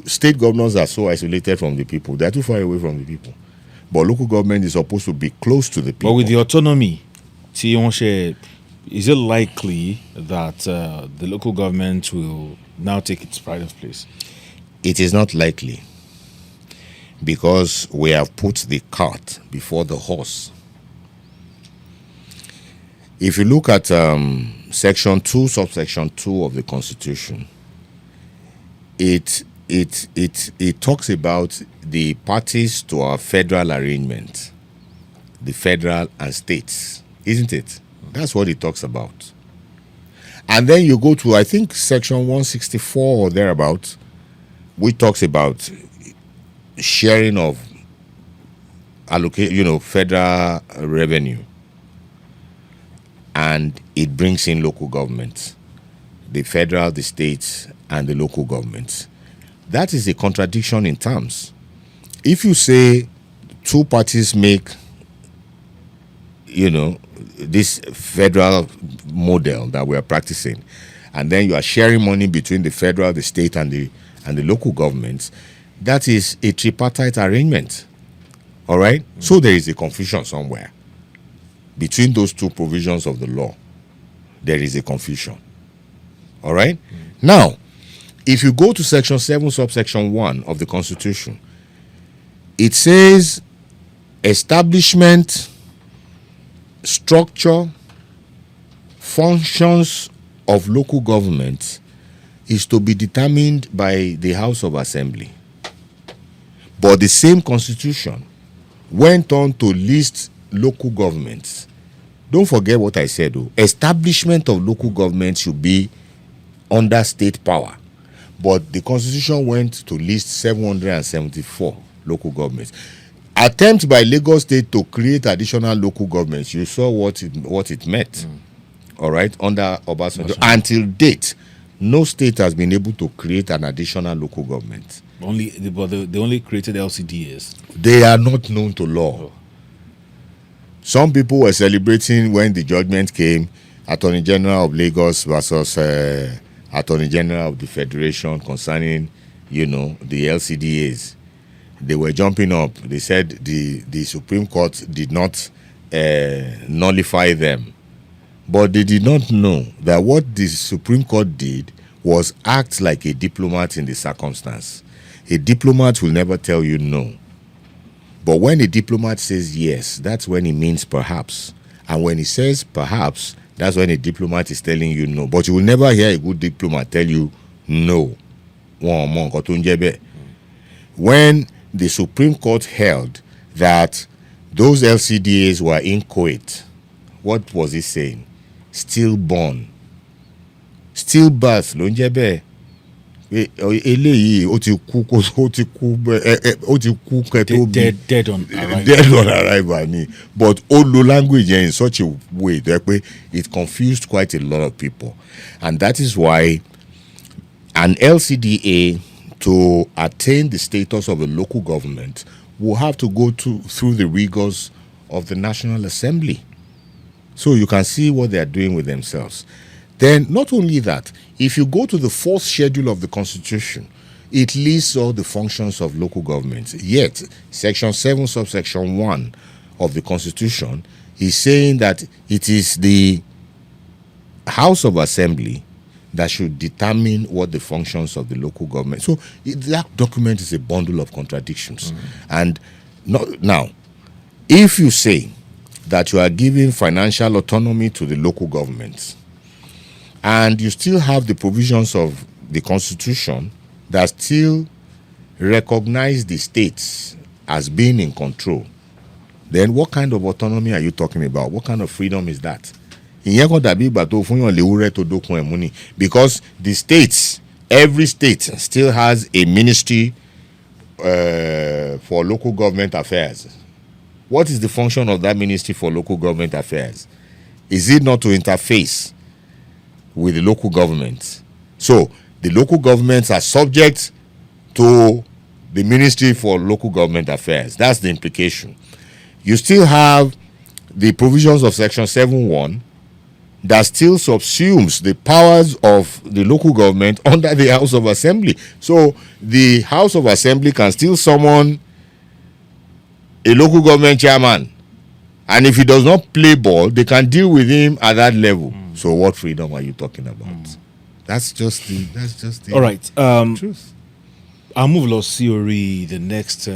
state governors are so isolated from the people. They are too far away from the people. But local government is supposed to be close to the people.
But with the autonomy, is it likely that the local government will now take its pride of place?
It is not likely. Because we have put the cart before the horse. If you look at Section 2, subsection 2 of the Constitution, it talks about the parties to our federal arrangement, the federal and states, isn't it? That's what it talks about. And then you go to, I think, Section 164 or thereabout, which talks about sharing of federal revenue. And it brings in local governments, the federal, the states, and the local governments. That is a contradiction in terms. If you say two parties make, this federal model that we are practicing, and then you are sharing money between the federal, the state, and the local governments, that is a tripartite arrangement. All right? So there is a confusion somewhere. Between those two provisions of the law, there is a confusion. All right? Now, if you go to Section 7, subsection 1 of the Constitution, it says establishment, structure, functions of local government is to be determined by the House of Assembly. But the same Constitution went on to list local governments. Don't forget what I said, though. Establishment of local government should be under state power. But the Constitution went to list 774 local governments. Attempt by Lagos State to create additional local governments, you saw what it meant. All right, under Obasanjo. Until date, no state has been able to create an additional local government.
They only created LCDs.
They are not known to law. Some people were celebrating when the judgment came, Attorney General of Lagos versus Attorney General of the Federation concerning, the LCDAs. They were jumping up. They said the Supreme Court did not nullify them. But they did not know that what the Supreme Court did was act like a diplomat in the circumstance. A diplomat will never tell you no. But when a diplomat says yes, that's when he means perhaps. And when he says perhaps, that's when a diplomat is telling you no. But you will never hear a good diplomat tell you no. When the Supreme Court held that those LCDAs were inchoate, what was he saying? Stillborn. Stillbirth ló ń jẹ́ bẹ́ẹ̀. Eléyìí ó ti kú kẹ́tó
dead on arrival.
Dead on arrival ni. But ó lo language in such a way that it confused quite a lot of people. And that is why an LCDA, to attain the status of a local government, will have to go through the rigors of the National Assembly. So you can see what they are doing with themselves. Then, not only that, if you go to the 4th schedule of the Constitution, it lists all the functions of local governments. Yet, Section 7, subsection 1 of the Constitution is saying that it is the House of Assembly that should determine what the functions of the local government. So that document is a bundle of contradictions. And now, if you say that you are giving financial autonomy to the local governments, and you still have the provisions of the Constitution that still recognize the states as being in control, then what kind of autonomy are you talking about? What kind of freedom is that? Because the states, every state still has a ministry for local government affairs. What is the function of that ministry for local government affairs? Is it not to interface with the local governments? So the local governments are subject to the Ministry for Local Government Affairs. That's the implication. You still have the provisions of Section 7.1 that still subsumes the powers of the local government under the House of Assembly. So the House of Assembly can still summon a local government chairman, and if he does not play ball, they can deal with him at that level. So what freedom are you talking about? That's just the
all right.
Truth.
I'll move lọ sí orí the next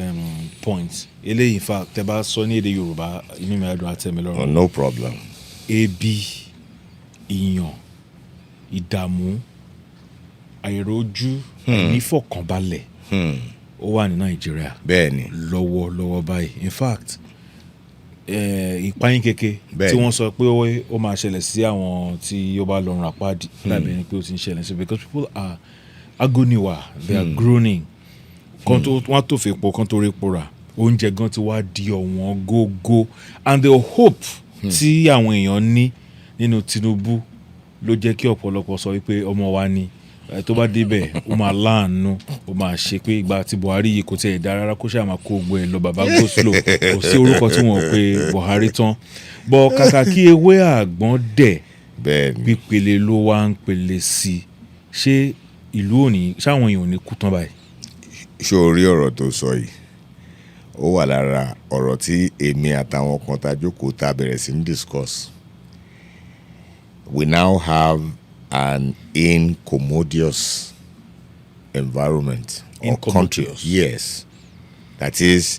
point. Eléyìí, in fact, tẹ́ bá sọ ní èdè Yorùbá, inú mi á dùn àti ẹ̀mí lọ́rùn.
No problem.
Ebi, ìyàn, ìdààmú, àìrójú, àìnífọ̀kànbalẹ̀ ó wà ní Nàìjíríà.
Bẹ́ẹ̀ni.
Lọ́wọ́lọ́wọ́ báyìí. In fact, ìpayín keke tí wọ́n sọ pé ó máa ṣẹlẹ̀ sí àwọn tí ó bá lọ́rùn àpáàdì lábẹ́ ẹni pé ó ti ń ṣẹlẹ̀ sí, because people are agoniwa, they are groaning. Wọ́n tó fi epo kan tó rí epo rà, oúnjẹ gan ti wá di ọ̀wọ́n gógó, and the hope tí àwọn èèyàn ní nínú Tinubu ló jẹ́ kí ọ̀pọ̀lọpọ̀ sọ wípé ọmọ wa ni tó bá débẹ̀ ó máa láàánú, ó máa ṣe pé ìgbà tí Buhari yìí kò tiẹ̀ dá rárá, kó ṣáà máa kó gbọ́ ẹ lọ bàbá go slow, kò sí orúkọ tí wọ́n pe Buhari tán. Bọ̀ kàkà kí ewé àgbọ̀n dẹ̀ pípele ló wá ń pele sí, ṣé ìlú òní, ṣáwọn èèyàn ò ní kú tán báyìí?
Ṣé o rí ọ̀rọ̀ tó sọ yìí? Ó wà lára ọ̀rọ̀ tí èmi àtàwọn kan tá jókòó tá bẹ̀rẹ̀ sí ní discuss. We now have an incommodious environment or country. Yes, that is,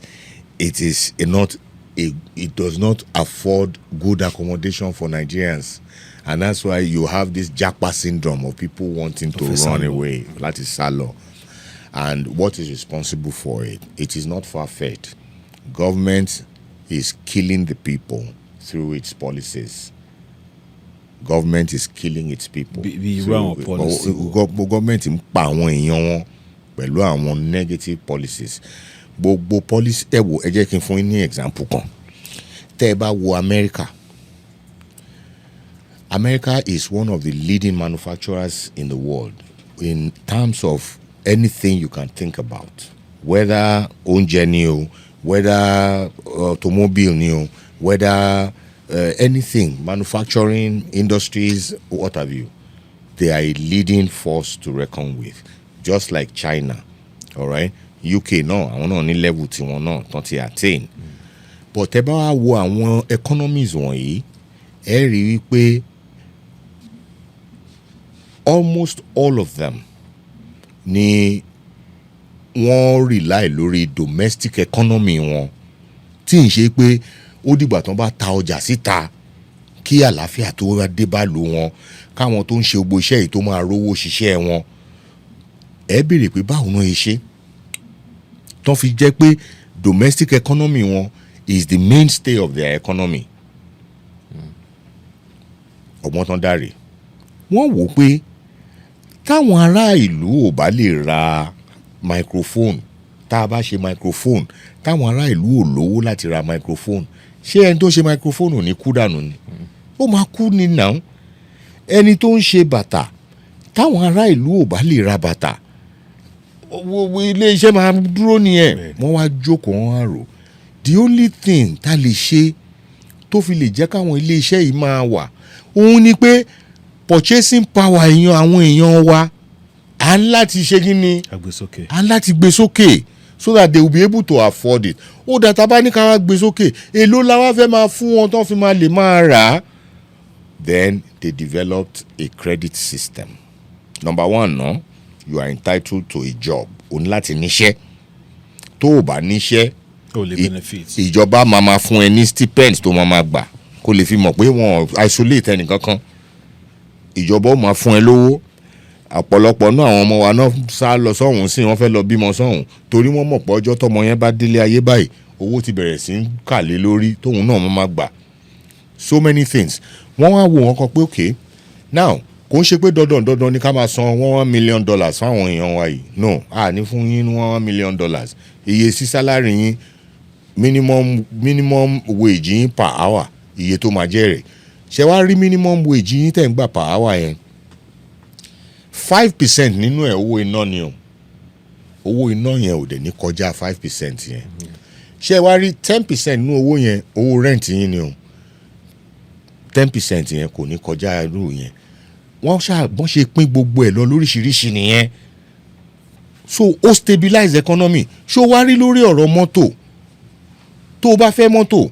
it does not afford good accommodation for Nigerians, and that's why you have this Japa syndrome of people wanting to run away. That is Salo. And what is responsible for it? It is not far-fetched. Government is killing the people through its policies. Government is killing its people. Government ń pa àwọn èèyàn wọn pẹ̀lú àwọn negative policies. Gbogbo policy ẹ jẹ́ kí n fún yín ní example kan. Tẹ́ ẹ bá wo America. America is one of the leading manufacturers in the world in terms of anything you can think about. Whether oúnjẹ ni o, whether automobile ni o, whether anything, manufacturing, industries, what have you. They are a leading force to reckon with. Just like China, all right? UK náà, àwọn náà ní level tí wọ́n náà tán ti attain. But tẹ́ bá wá wo àwọn economies wọ̀nyí, ẹ rí wípé almost all of them ni wọ́n rely lórí domestic economy wọn, tí ń ṣe pé ó dìgbà tán bá ta ọjà síta kí àlàáfíà tó dé bá lò wọn, káwọn tó ń ṣe gbogbo iṣẹ́ yìí tó máa rówó ṣiṣẹ́ wọn. Ẹ béèrè pé báwo náà yẹ ṣe tán fi jẹ́ pé domestic economy wọn is the mainstay of their economy. Ọgbọ́n tán dáre. Wọ́n wò pé táwọn ará ìlú ò bá lè ra microphone, tá a bá ṣe microphone, táwọn ará ìlú ò lówó láti ra microphone, ṣé ẹni tó ṣe microphone ò ní kú dànù ni? Ó máa kú ni now. Ẹni tó ń ṣe bàtà, táwọn ará ìlú ò bá lè ra bàtà, ilé iṣẹ́ máa dúró nìyẹn. Wọ́n wá jókòó wọn á rò. The only thing tá lè ṣe tó fi lè jẹ́ káwọn ilé iṣẹ́ yìí máa wà, òun ni pé purchasing power àwọn èèyàn wa à ń láti ṣe kí ni? À ń láti gbé sókè so that they will be able to afford it. Ó dà tá bá ní ká wá gbé sókè, èló la wá fẹ́ máa fún wọn tán fi máa lè máa rà á. Then they developed a credit system. Number one, no, you are entitled to a job. O ní láti níṣẹ́. Tó o bá níṣẹ́, ìjọba máa fún ẹ ní stipend tó máa gbà kó lè fi mọ̀ pé wọ́n isolate ẹnìkankan. Ìjọba ó máa fún ẹ lówó. Ọ̀pọ̀lọpọ̀ náà àwọn ọmọ wa náà sá lọ sọ́hùn sí wọ́n fẹ́ lọ bímọ sọ́hùn torí wọ́n mọ̀ pé ọjọ́ tọmọ yẹn bá délé ayé báyìí owó ti bẹ̀rẹ̀ sí ń kàlé lórí tóun náà máa gbà. So many things. Wọ́n wá wo wọn kan pé okay, now kò ń ṣe pé dandan ni ká máa san $1 million fáwọn èèyàn wa yìí. No, ní fún yín $1 million. Iye sí sálárì yín minimum wage yín per hour, iye tó máa jẹ́ rẹ̀. Ṣé wá rí minimum wage yín tẹ̀ ń gbà per hour yẹn? 5% nínú ẹ̀ owó iná ni o. Owó iná yẹn ò dẹ̀ ní kọjá 5% yẹn. Ṣé wá rí 10% nínú owó yẹn owó rent yín ni o. 10% yẹn kò ní kọjá irú yẹn. Wọ́n ṣe pín gbogbo ẹ̀ lọ lóríṣiríṣi nìyẹn. So ó stabilize economy. Ṣó wá rí lórí ọ̀rọ̀ mọ́tò. Tó o bá fẹ́ mọ́tò,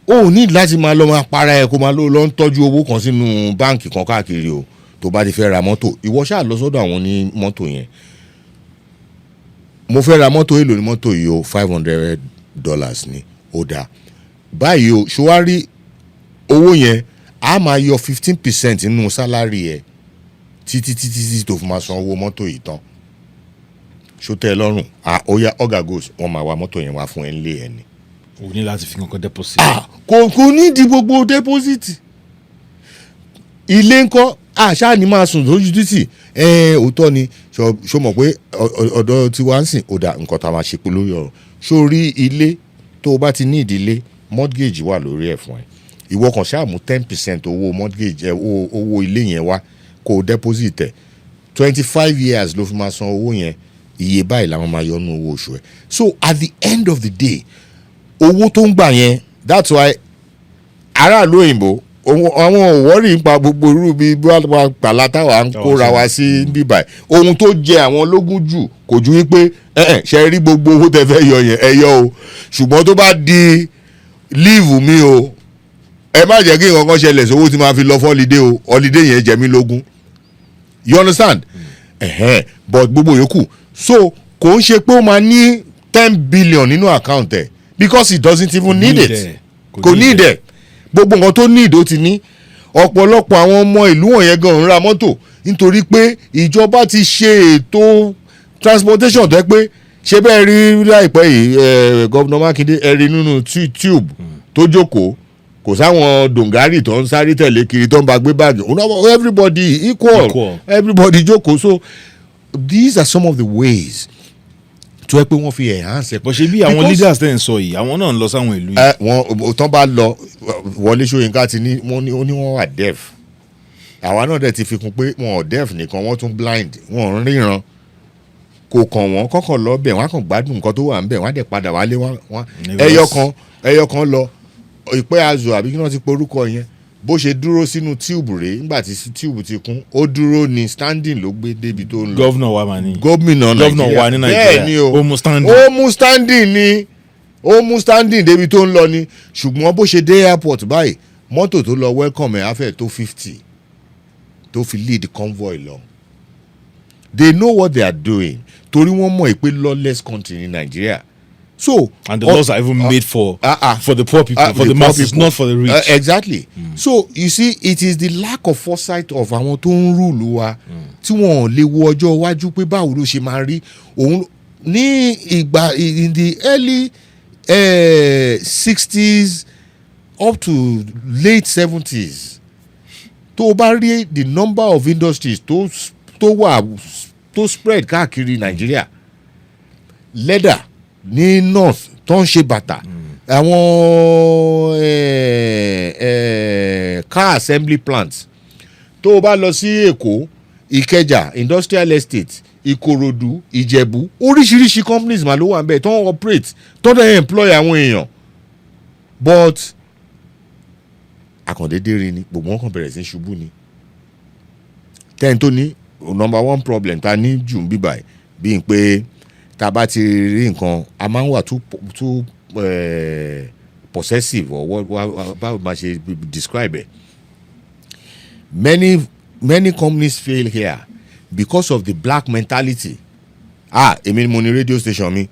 ó ní láti máa lọ máa para ẹ̀ kó máa lọ ń tọ́jú owó kan sínú báǹkì kan káàkiri o. Tó bá ti fẹ́ ra mọ́tò, ìwọ ṣáà lọ sọ́dọ̀ àwọn ní mọ́tò yẹn. Mo fẹ́ ra mọ́tò, èlò ní mọ́tò yìí o, $500 ni. Ó dáa. Báyìí o, ṣó wá rí owó yẹn, a máa yọ 15% nínú sálárì ẹ̀ títí tó fi máa san owó mọ́tò yìí tán. Ṣó tẹ́ ẹ lọ́rùn? Ó yá ọ̀gá goes, wọ́n máa wa mọ́tò yẹn wá fún ẹ nílé ẹ ni.
O ní láti fi kankan deposit.
Kò ní di gbogbo deposit. Ilé ńkọ́ ṣáà ní máa sùn lójú títì. Òótọ́ ni ṣó mọ̀ pé ọ̀dọ̀ tí wàá ń sìn ó dà nǹkan tá a máa ṣe pé lórí ọ̀rọ̀. Ṣó rí ilé tó o bá ti ní ìdílé mortgage wà lórí ẹ̀ fún ẹ. Ìwọ kan ṣáà mú 10% owó mortgage owó ilé yẹn wá kó o deposit ẹ̀ 25 years ló fi máa san owó yẹn, iye báyìí làwọn máa yọ nínú owó oṣù ẹ̀. So at the end of the day, owó tó ń gbà yẹn, that's why aráàlú òyìnbó àwọn òwọ́rì ń pa gbogbo irú bíi pàlà táwa ń kóra wa sí bíbà. Ohun tó jẹ àwọn lógún jù kò ju wípé ṣe rí gbogbo owó tẹ́ fẹ́ yọ yẹn ẹ yọ o, ṣùgbọ́n tó bá di leave mi o, ẹ má jẹ́ kí nǹkan kan ṣẹlẹ̀ sówó tí máa fi lọ fọ́lídé o, holiday yẹn jẹ mí lógún. you understand but gbogbo yòókù so kò ń ṣe pé ó máa ní 10 billion nínú account ẹ̀ because he doesn't even need it kò need ẹ̀ gbogbo nǹkan tó need ó ti ní ọ̀pọ̀lọpọ̀ àwọn ọmọ ìlú wọ̀nyẹn gan ń ra mọ́tò nítorí pé ìjọba ti ṣe ètò transportation tó yẹ pé ṣé bẹ́ẹ̀ rí láìpẹ́ yìí gọ́vnà Mákindé ẹ̀rí nínú tube tó jókòó kò sáwọn dòǹgárì tó ń sáré tẹ̀lé kiri tó ń bá gbé báàgì everybody equal everybody jókòó so these are some of the ways tó yẹ pé wọ́n fi enhance ẹ̀.
bó ṣe bí àwọn leaders tẹ̀ ń sọ yìí àwọn náà ń lọ sáwọn ìlú yìí.
wọ́n tán bá lọ Wọlé Ṣóyínká ti ní wọ́n wà deaf àwa náà dẹ̀ ti fi kún pé wọn ò deaf nìkan wọ́n tún blind wọn ò ríran kò kàn wọ́n kọ́kọ́ lọ bẹ̀ wọ́n á kàn gbádùn nǹkan tó wà ń bẹ̀ wọ́n á dẹ̀ padà wálé wọn ẹyọ kan lọ ìpẹ́ azò àbí kí wọ́n ti porúkọ yẹn bó ṣe dúró sínú tíùbù rèé nígbà tí tíùbù ti kún ó dúró ní standing ló gbé débi tó ń lọ.
gọ́vnà wa mà ní.
gómìnà
wa ní Nàìjíríà
bẹ́ẹ̀ ni o
ó mú standing.
ó mú standing débi tó ń lọ ni ṣùgbọ́n bó ṣe dé airport báyìí mọ́tò tó lọ welcome ẹ̀ afẹ́ tó 50 tó fi lead convoy lọ. They know what they are doing torí wọ́n mọ̀ pé lawless country ní Nàìjíríà. So
and the laws are even made for the poor people, for the masses, not for the rich.
Exactly. So you see, it is the lack of foresight of àwọn tó ń rule wa tí wọ́n lè wo ọjọ́ iwájú pé báwo ló ṣe máa rí òun ní ìgbà in the early 60s up to late 70s tó bá rí the number of industries tó spread káàkiri Nàìjíríà leather ní north tó ń ṣe bàtà àwọn car assembly plants tó o bá lọ sí Èkó Ìkẹjà industrial estate Ìkòròdú Ìjẹ̀bú oríṣiríṣi companies mà ló wà níbẹ̀ tó ń operate tó dẹ̀ employ àwọn èèyàn but àkàndédé rí ni gbogbo wọn kàn bẹ̀rẹ̀ sí ṣubú ni ten tó ní number one problem ta ní jù ń bíbà bí n pé tá a bá ti rí nǹkan a máa ń wà too possessive or báwo máa ṣe describe it. Many companies fail here because of the black mentality. Èmi ni mo ní radio station mi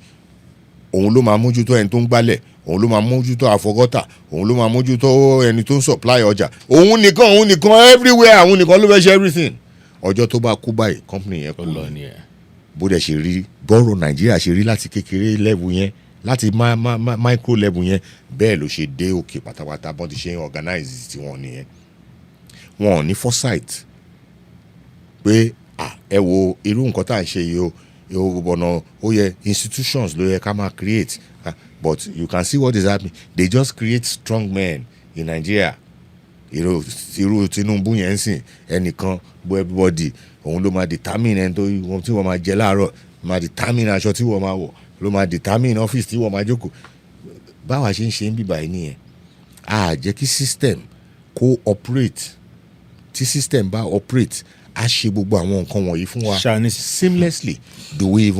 òun ló máa mójútó ẹni tó ń gbálẹ̀ òun ló máa mójútó àfọgọ́tà òun ló máa mójútó ẹni tó ń supply ọjà òun nìkan everywhere òun nìkan ló fẹ́ ṣe everything. Ọjọ́ tó bá kú báyìí company yẹn kú lọ ni ẹ̀. Bó dẹ̀ ṣe rí bọ́rọ̀ Nàìjíríà ṣe rí láti kékeré level yẹn láti micro level yẹn bẹ́ẹ̀ ló ṣe dé òkè pátápátá bọ́n ti ṣe organize tiwọn nìyẹn. Wọn ò ní foresight pé ẹ wo irú nǹkan tá à ń ṣe yìí o bọ̀nà ó yẹ institutions ló yẹ ká máa create but you can see what is happening they just create strong men in Nigeria. Irú Tinubu yẹn ń sìn ẹnìkan bó everybody òun ló máa determine ẹni tí wọ́n máa jẹ láàárọ̀ máa determine aṣọ tí wọ́n máa wọ̀ ló máa determine office tí wọ́n máa jókòó báwa ṣe ń ṣe ń bíbá yìí nìyẹn jẹ́ kí system kó operate tí system bá operate a ṣe gbogbo àwọn nǹkan wọ̀nyí fún wa seamlessly the way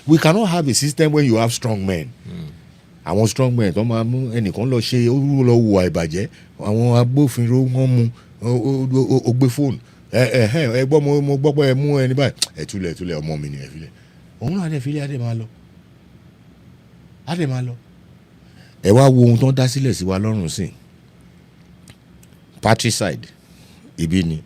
we cannot have a system where you have strong men. Àwọn strong men tó máa mú ẹnìkan lọ ṣe lọ hùwà ìbàjẹ́ àwọn agbófinró wọn mú ó gbé fóònù ẹ gbọ́ mo gbọ́ pé ẹ mú ẹni báyìí ẹ túlẹ̀ ọmọ mi ni ẹ filẹ̀ òun náà adé máa lọ ẹ wá wo ohun tó ń dá sílẹ̀ sí wa lọ́rùn sí patricide ibi ni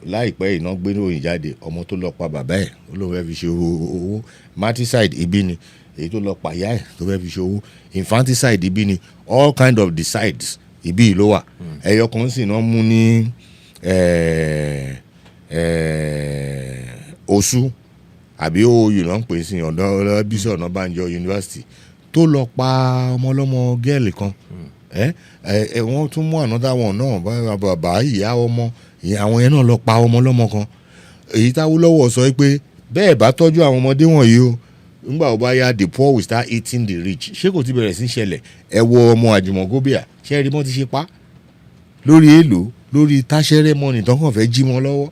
láìpẹ́ iná gbé lóyìn jáde ọmọ tó lọ pa bàbá ẹ̀ ó lóun fẹ́ fi ṣe owó matricide ibi ni èyí tó lọ pàyà ẹ̀ tó fẹ́ fi ṣe owó infanticide ibi ni all kind of decides ibi ló wà ẹyọ kan sì náà mú ní Oṣù àbí òòyì náà ń pè sí ọ̀dọ́ Bísí Ọ̀nàbànjọ University tó lọ pa ọmọ ọlọ́mọ gẹ́ẹ̀lì kan wọ́n tún mú another one náà bàbá ìyá ọmọ àwọn yẹn náà lọ pa ọmọ ọlọ́mọ kan èyí táwọ́lọ́wọ́ sọ pé bẹ́ẹ̀ bá tọ́jú àwọn ọmọdé wọ̀nyí o nígbà wo bá yá the poor will start eating the rich ṣé kò ti bẹ̀rẹ̀ sí ṣẹlẹ̀ ẹ wo ọmọ Àjùmọ̀góbíà ṣé ẹ rí mọ́ ti ṣe pa lórí èlò lórí táṣẹ́rẹ́ mọ́nì tán kàn fẹ́ jí wọn lọ́wọ́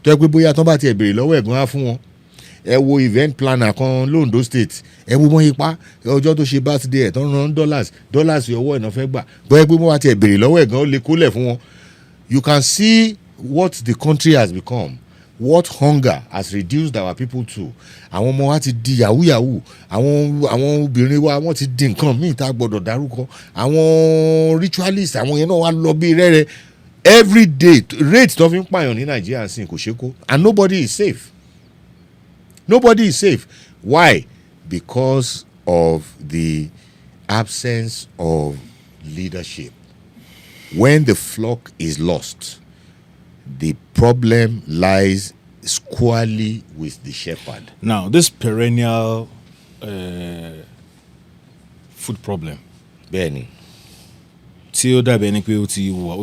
tó yẹ pé bóyá tán bá tiẹ̀ béèrè lọ́wọ́ ẹ̀gbọ́n á fún wọn ẹ wo event planner kan l'Ondo state ẹ wo mọ́ ipa ọjọ́ tó ṣe birthday ẹ̀ tán rán dollars ọwọ́ ẹ̀ náà fẹ́ gbà bóyá pé wọ́n bá tiẹ̀ béèrè lọ́wọ́ ẹ̀gbọ́n ó lè kólẹ̀ fún wọn you can see what the country has become what hunger has reduced our people to. Àwọn ọmọ wa ti di yahoo yahoo, àwọn obìnrin wa wọ́n ti di nǹkan míì tá a gbọ́dọ̀ dárúkọ, àwọn ritualist àwọn yẹn náà wá lọ bí rẹ́rẹ́. Every day rate tó fi ń pààyàn ní Nàìjíríà sí kò ṣe kó, and nobody is safe. Nobody is safe. Why? Because of the absence of leadership. When the flock is lost, the problem lies squarely with the shepherd.
Now, this perennial food problem.
Bẹ́ẹ̀ni.
Tí ó dàbí ẹni pé ó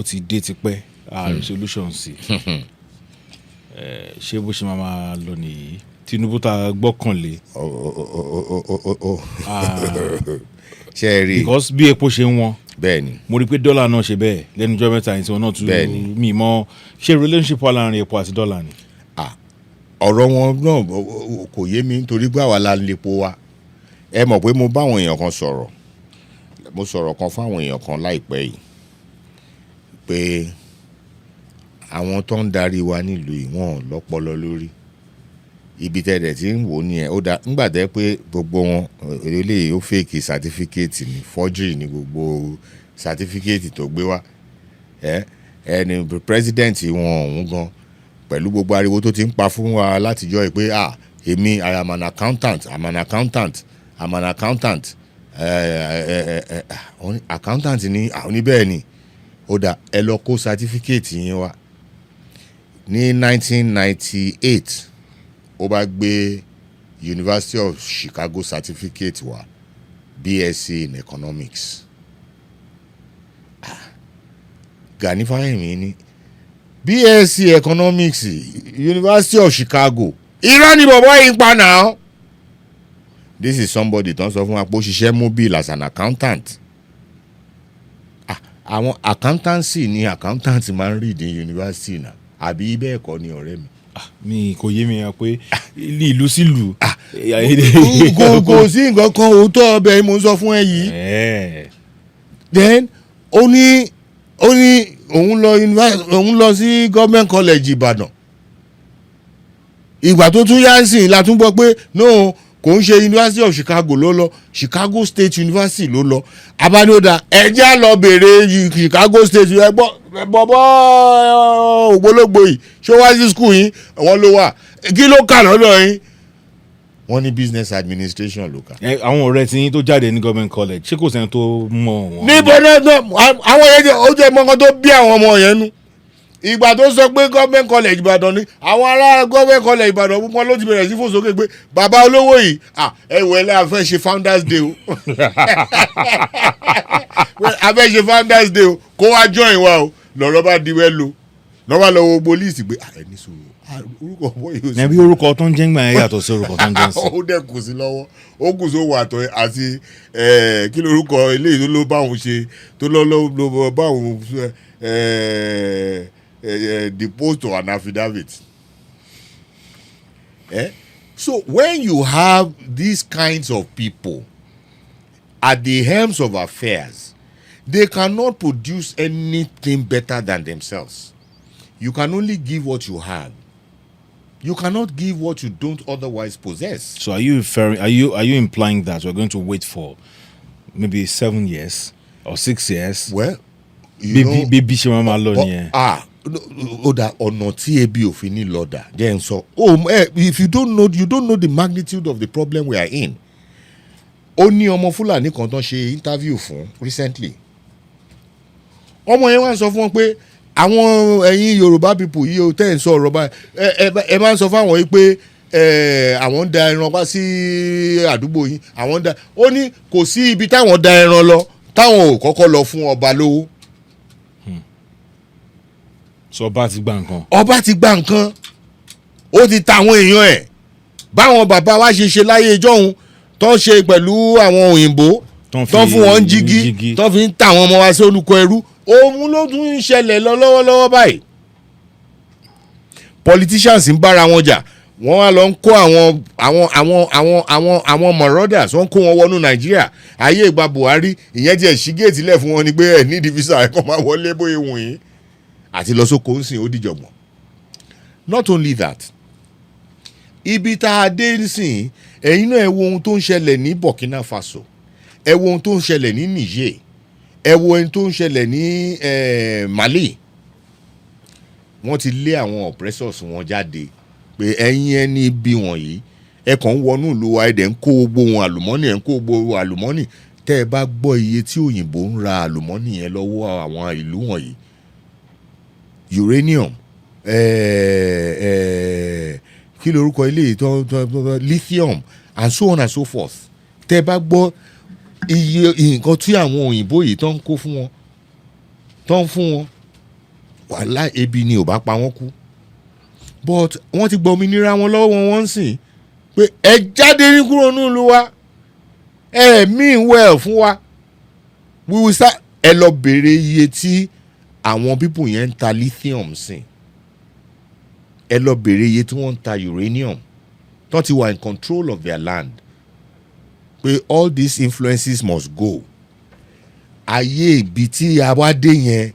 ti dé tipẹ́ solution sí. Ṣé bó ṣe máa lọ nìyí? Tinubu ta gbọ́kànlé.
Ṣé ẹ rí?
Because bí epo ṣe ń wọ́n.
Bẹ́ẹ̀ni.
Mo rí pé dọ́là náà ṣe bẹ́ẹ̀ lẹ́nu ọjọ́ mẹ́ta yìí tí wọ́n náà tún mí mọ́ ṣé relationship wà láàrin epo àti dọ́là ni.
Ọ̀rọ̀ wọn náà kò yé mi nítorí pé àwa la lepo wa. Ẹ mọ̀ pé mo bá àwọn èèyàn kan sọ̀rọ̀. Mo sọ̀rọ̀ kan fáwọn èèyàn kan láìpẹ́ yìí pé àwọn tó ń darí wa nílùú yìí wọ́n lọ́pọlọ lórí. Ibi tẹ́lẹ̀ tí ń wò ní ẹ̀ ó dá nígbà tẹ́ pé gbogbo wọn eléyìí ó fake certificate ní forgery ní gbogbo certificate tó gbé wá. Ẹni president wọn ọ̀hún gan pẹ̀lú gbogbo ariwo tó ti ń pa fún wa látijọ́ ẹ̀ pé èmi I am an accountant accountant ní bẹ́ẹ̀ ni ó dá ẹ lọ kó certificate yín wá. Ní 1998 ó bá gbé University of Chicago certificate wá BSc in economics. Gani Fáyẹ̀mí ní BSc economics University of Chicago irọ́ ni bọ̀bọ́ yìí pa náà. This is somebody tó ń sọ fún wa pé ó ṣiṣẹ́ mobile as an accountant. Àwọn accountancy ni accountant máa ń read ní university náà àbí bẹ́ẹ̀ kọ́ ni ọ̀rẹ́ mi.
Mi kò yé mi pé ìlú sílùú.
Kò sí nǹkan kan òótọ́ ọbẹ̀ mo ń sọ fún ẹ yìí. Then ó ní òun lọ sí government college Ìbàdàn. Ìgbà tó tún yá sí la tún gbọ́ pé no kò ń ṣe University of Chicago ló lọ Chicago State University ló lọ. Abániọ́dà ẹ̀jẹ̀ lọ bèrè Chicago State bọ́bọ́ ògbólógbò yìí ṣé wá sí school yìí wọ́n ló wà kí ló kà lọ́dọ̀ yín. Wọ́n ní business administration ló kà.
Àwọn ọ̀rẹ́ tí yín tó jáde ní government college ṣé kò sẹ́ni tó mọ̀ wọ́n.
níbo náà àwọn yẹn ó jẹ́ mọ́kàn tó bí àwọn ọmọ yẹn nú. Ìgbà tó sọ pé government college Ìbàdàn ni àwọn ará government college Ìbàdàn púpọ̀ ló ti bẹ̀rẹ̀ sí fò sókè pé bàbá olówó yìí ẹ̀wọ̀ ẹ̀lẹ́ a fẹ́ ṣe founders day o a fẹ́ ṣe founders day o kó wá join wa o lọ́rọ̀ bá di wẹ́lo lọ́wọ́ lọ́wọ́ polisi pé ẹni sọ̀rọ̀ orúkọ ọ̀bọ yìí ó sì.
Ẹbí orúkọ tó ń jẹ́ ńgbà yẹn yàtọ̀ sí orúkọ tó ń jẹ́ sí.
Ó dẹ̀ kù sí lọ́wọ́ ó kù sí òwò àtọ̀ àti kí lorúkọ eléyìí tó ló bá òun ṣe tó lọ́ bá òun deposed to an affidavit. So when you have these kinds of people at the helms of affairs, they cannot produce anything better than themselves. You can only give what you have. You cannot give what you don't otherwise possess.
So are you implying that we're going to wait for maybe 7 years or 6 years?
Well,
baby ṣe máa lọ nìyẹn.
Ó dà ọ̀nà tí ebi òfin ní lọ́dà jẹ́ ń sọ. If you don't know the magnitude of the problem we are in. Ó ní ọmọ Fúlàní kan tán ṣe interview fún recently. Ọmọ yẹn wá ń sọ fún wọn pé àwọn ẹ̀yin Yorùbá people yìí ó tẹ́ ń sọ ọ̀rọ̀ báyìí ẹ máa ń sọ fáwọn yìí pé àwọn ń da ẹran wá sí àdúgbò yín àwọn ń da ó ní kò sí ibi táwọn da ẹran lọ táwọn ò kọ́kọ́ lọ fún ọba lówó.
So ọba ti gba nǹkan.
Ọba ti gba nǹkan ó ti ta àwọn èèyàn ẹ̀ báwọn bàbá wa ṣe láyé ìjọ́hun tó ṣe pẹ̀lú àwọn òyìnbó tó fún wọn jígí tó fi ń ta àwọn ọmọ wa sí olùkọ́ ẹrú òun ló tún ń ṣẹlẹ̀ lọ lọ́wọ́lọ́wọ́ báyìí. Politicians ń bára wọn jà wọ́n wá lọ ń kó àwọn marauders wọ́n kó wọn wọnú Nàìjíríà ayé ìgbà Buhari ìyẹn tiẹ̀ ṣí géètì lẹ̀ fún wọn ni pé ẹ̀ nídìí visa ẹ̀ kàn máa wọlé bóyá wọ̀nyí àti lọ sóko ń sìn ó dìjọ̀gbọ̀n. not only that, ibi tá a dé nísìnyí ẹ̀yin náà ẹ wo ohun tó ń ṣẹlẹ̀ ní Burkina Faso, ẹ wo ohun tó ń ṣẹlẹ̀ ní Niger, ẹ wo ohun tó ń ṣẹlẹ̀ ní Mali. Wọ́n ti lé àwọn oppressors wọn jáde pé ẹ̀yin ẹni bí wọ̀nyí ẹ kàn ń wọnú ìlú wa ẹ̀dẹ̀ ń kó gbogbo wọn àlùmọ́nì ẹ̀ ń kó gbogbo àlùmọ́nì. Tẹ́ ẹ bá gbọ́ iye tí òyìnbó ń ra àlùmọ́nì yẹn lọ́wọ́ àwọn ìlú wọ̀nyí, uranium, kí lorúkọ ilé tó lithium and so on and so forth. Tẹ́ ẹ bá gbọ́ iye nǹkan tí àwọn òyìnbó yìí tó ń kó fún wọn, tó ń fún wọn, wàhálà ebi ni ò bá pa wọ́n kú. But wọ́n ti gba òmìnira wọn lọ́wọ́ wọn sìn pé ẹ jáde ní kúrò ní ìlú wa, ẹ mean well fún wa, we will start. Ẹ lọ bèrè iye tí àwọn people yẹn ń ta lithium sìn, ẹ lọ bèrè iye tí wọ́n ń ta uranium, tó ti wà in control of their land, pé all these influences must go. Ayé ibi tí a wá dé yẹn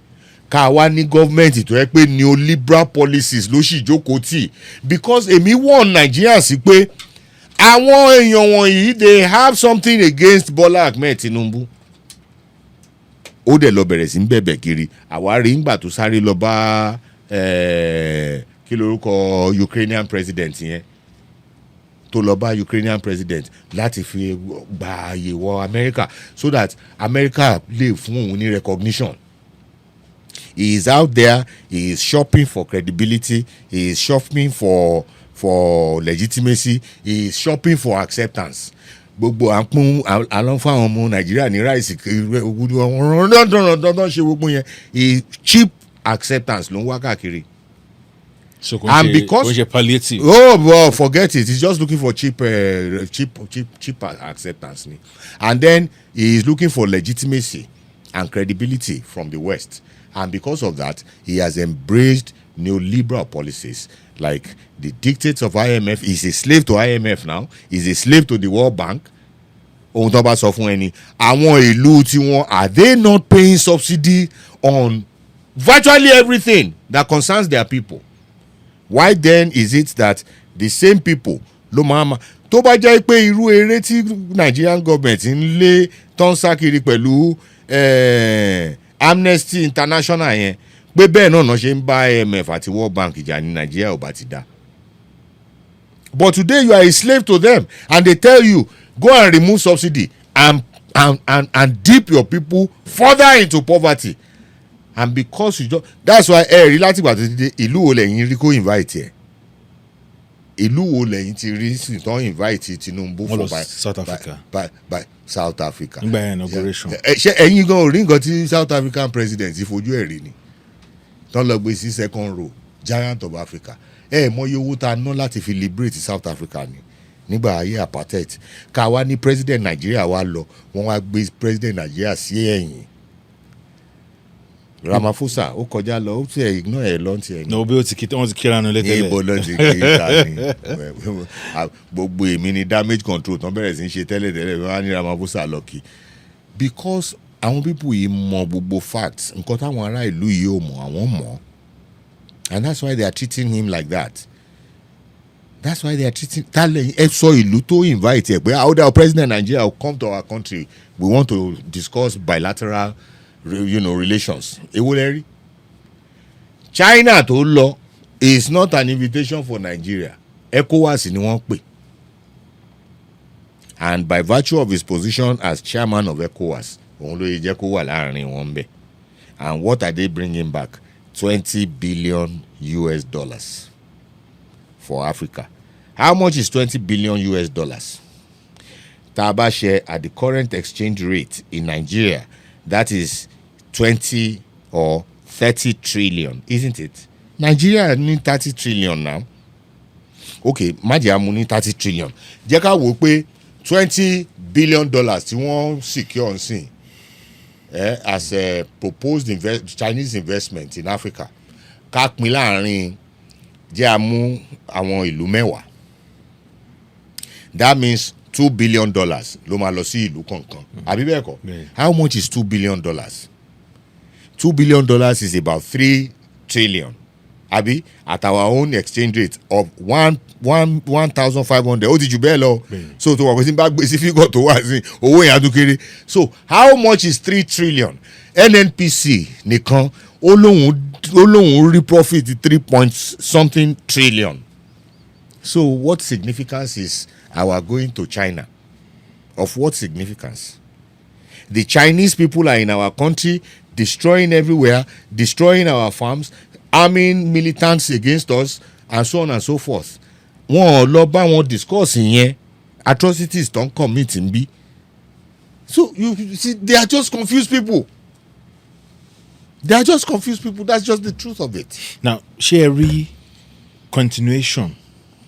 ká wá ní gọ́ọ̀mẹ̀ntì tó yẹ pé neoliberal policies ló sì jókòó tì, because èmi wọ̀n Nàìjíríà sí pé àwọn èèyàn wọ̀nyí they have something against Bola Ahmed Tinubu. Ó dẹ̀ lọ bẹ̀rẹ̀ sí ń bẹ̀bẹ̀ kiri. Àwárí ńgbà tó sáré lọ bá kí lorúkọ Ukrainian president yẹn, tó lọ bá Ukrainian president láti fi gba ààyè wọ America so that America lè fún òun ní recognition. He is out there, he is shopping for credibility, he is shopping for legitimacy, he is shopping for acceptance. Gbogbo àpọn àlọ́ fún àwọn ọmọ Nàìjíríà ní ráìsì dandan ṣe gbogbo yẹn, cheap acceptance ló ń wá káàkiri.
So
and because
palliative.
Well, forget it. He's just looking for cheap acceptance. And then he is looking for legitimacy and credibility from the West. And because of that, he has embraced neoliberal policies like the dictates of IMF. He's a slave to IMF now. He's a slave to the World Bank. Ohun tó bá sọ fún ẹni, àwọn ìlú tí wọ́n, are they not paying subsidy on virtually everything that concerns their people? Why then is it that the same people ló máa tó bá jẹ́ pé irú eré tí Nigerian government ń lé tó ń sá kiri pẹ̀lú Amnesty International yẹn, pé bẹ́ẹ̀ náà ṣe ń bá IMF àti World Bank jà ní Nigeria ò bá ti dá. But today you are a slave to them and they tell you go and remove subsidy and dip your people further into poverty. And because you don't, that's why rí láti ìgbà tó ti dé, ìlú wo lẹ́yìn rí kó invite ẹ̀, ìlú wo lẹ́yìn ti rí sí tó invite Tinubu for
South Africa.
by South Africa.
Nígbà yẹn inauguration.
Ṣé ẹ̀yin gan ò rí nǹkan tí South African president fojú ẹ̀ rí ni, tó ń lọ gbé sí second row, giant of Africa. Mọyì owó tá a ná láti fi liberate South Africa ni nígbà ayé apartheid. Ká wá ní president Nigeria wá lọ, wọ́n wá gbé president Nigeria sí ẹ̀yìn. Ramaphosa ó kọjá lọ, ó tiẹ̀ ignore ẹ̀ lọ́ntì ẹ̀ ní.
No, bí ó ti kí wọ́n ti kíra nu létẹ́lẹ̀.
Ibo ló ti kí ta ni gbogbo èmi ni damage control tán bẹ̀rẹ̀ sí í ṣe tẹ́lẹ̀tẹ́lẹ̀ wọ́n á ní Ramaphosa lọ kí. Because àwọn people yìí mọ gbogbo facts, nǹkan táwọn ará ìlú yìí ò mọ̀ àwọn mọ̀, and that's why they are treating him like that. That's why they are treating talent. Ẹ sọ ìlú tó invite ẹ pé how the president Nigeria will come to our country, we want to discuss bilateral relations. Èwo lẹ rí? China tó lọ is not an invitation for Nigeria. ECOWAS ni wọ́n pè. And by virtue of his position as chairman of ECOWAS, òun ló yẹ jẹ́ kó wà láàrin wọn bẹ̀. And what are they bringing back? $20 billion for Africa. How much is $20 billion? Tá a bá share at the current exchange rate in Nigeria, that is 20 or 30 trillion, isn't it? Nigeria need 30 trillion now. Okay, májèá mú ní 30 trillion. Jẹ́ ká wò pé $20 billion tí wọ́n secure nsìn as a proposed Chinese investment in Africa. Ká pín láàrin jẹ́ àmú àwọn ìlú mẹ́wàá. That means $2 billion ló máa lọ sí ìlú kọ̀ọ̀kan. Àbí bẹ́ẹ̀ kọ́? How much is $2 billion? $2 billion is about 3 trillion. àbí at our own exchange rate of 1,500 ó ti jù bẹ́ẹ̀ lọ so tó wà pé tí n bá gbé sí fígọ̀ tó wà sí owó yẹn á tún kéré so how much is 3 trillion NNPC nìkan ó lóun rí profit 3 point something trillion so what significance is our going to China of what significance? The Chinese people are in our country destroying everywhere, destroying our farms, arming militants against us, and so on and so forth. Wọ́n lọ bá wọn discuss ìyẹn atrocities tó ń commit ń bí. So you see, they are just confused people. They are just confused people. That's just the truth of it.
Now, ṣé ẹ rí continuation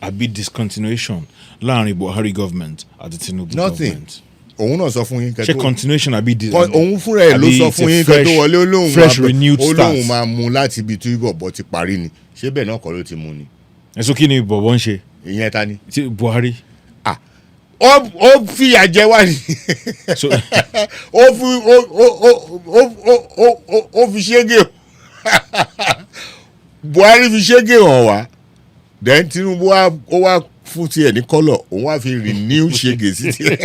àbí discontinuation láàrin Buhari government àti Tinubu government?
Òun náà sọ fún yín kẹ́tọ́.
Ṣé continuation àbí
òun fúnra ẹ̀ ló sọ fún yín kẹ́tọ́ wọlé olóhùn máa mú láti ibi tí bọ̀bọ̀ ti parí ni ṣé bẹ́ẹ̀ náà kọ́ ló ti mú ni.
Ẹ̀sùn kí ni bọ̀bọ̀ ń ṣe?
Ìyẹn ta ni.
Buhari.
Ó fìyà jẹ wá ni ó fi ṣégè Buhari fi ṣégè hàn wá then Tinubu ó wá fún tiẹ̀ ní kọ́lọ̀ òun wá fi renew ṣégè sí tiẹ̀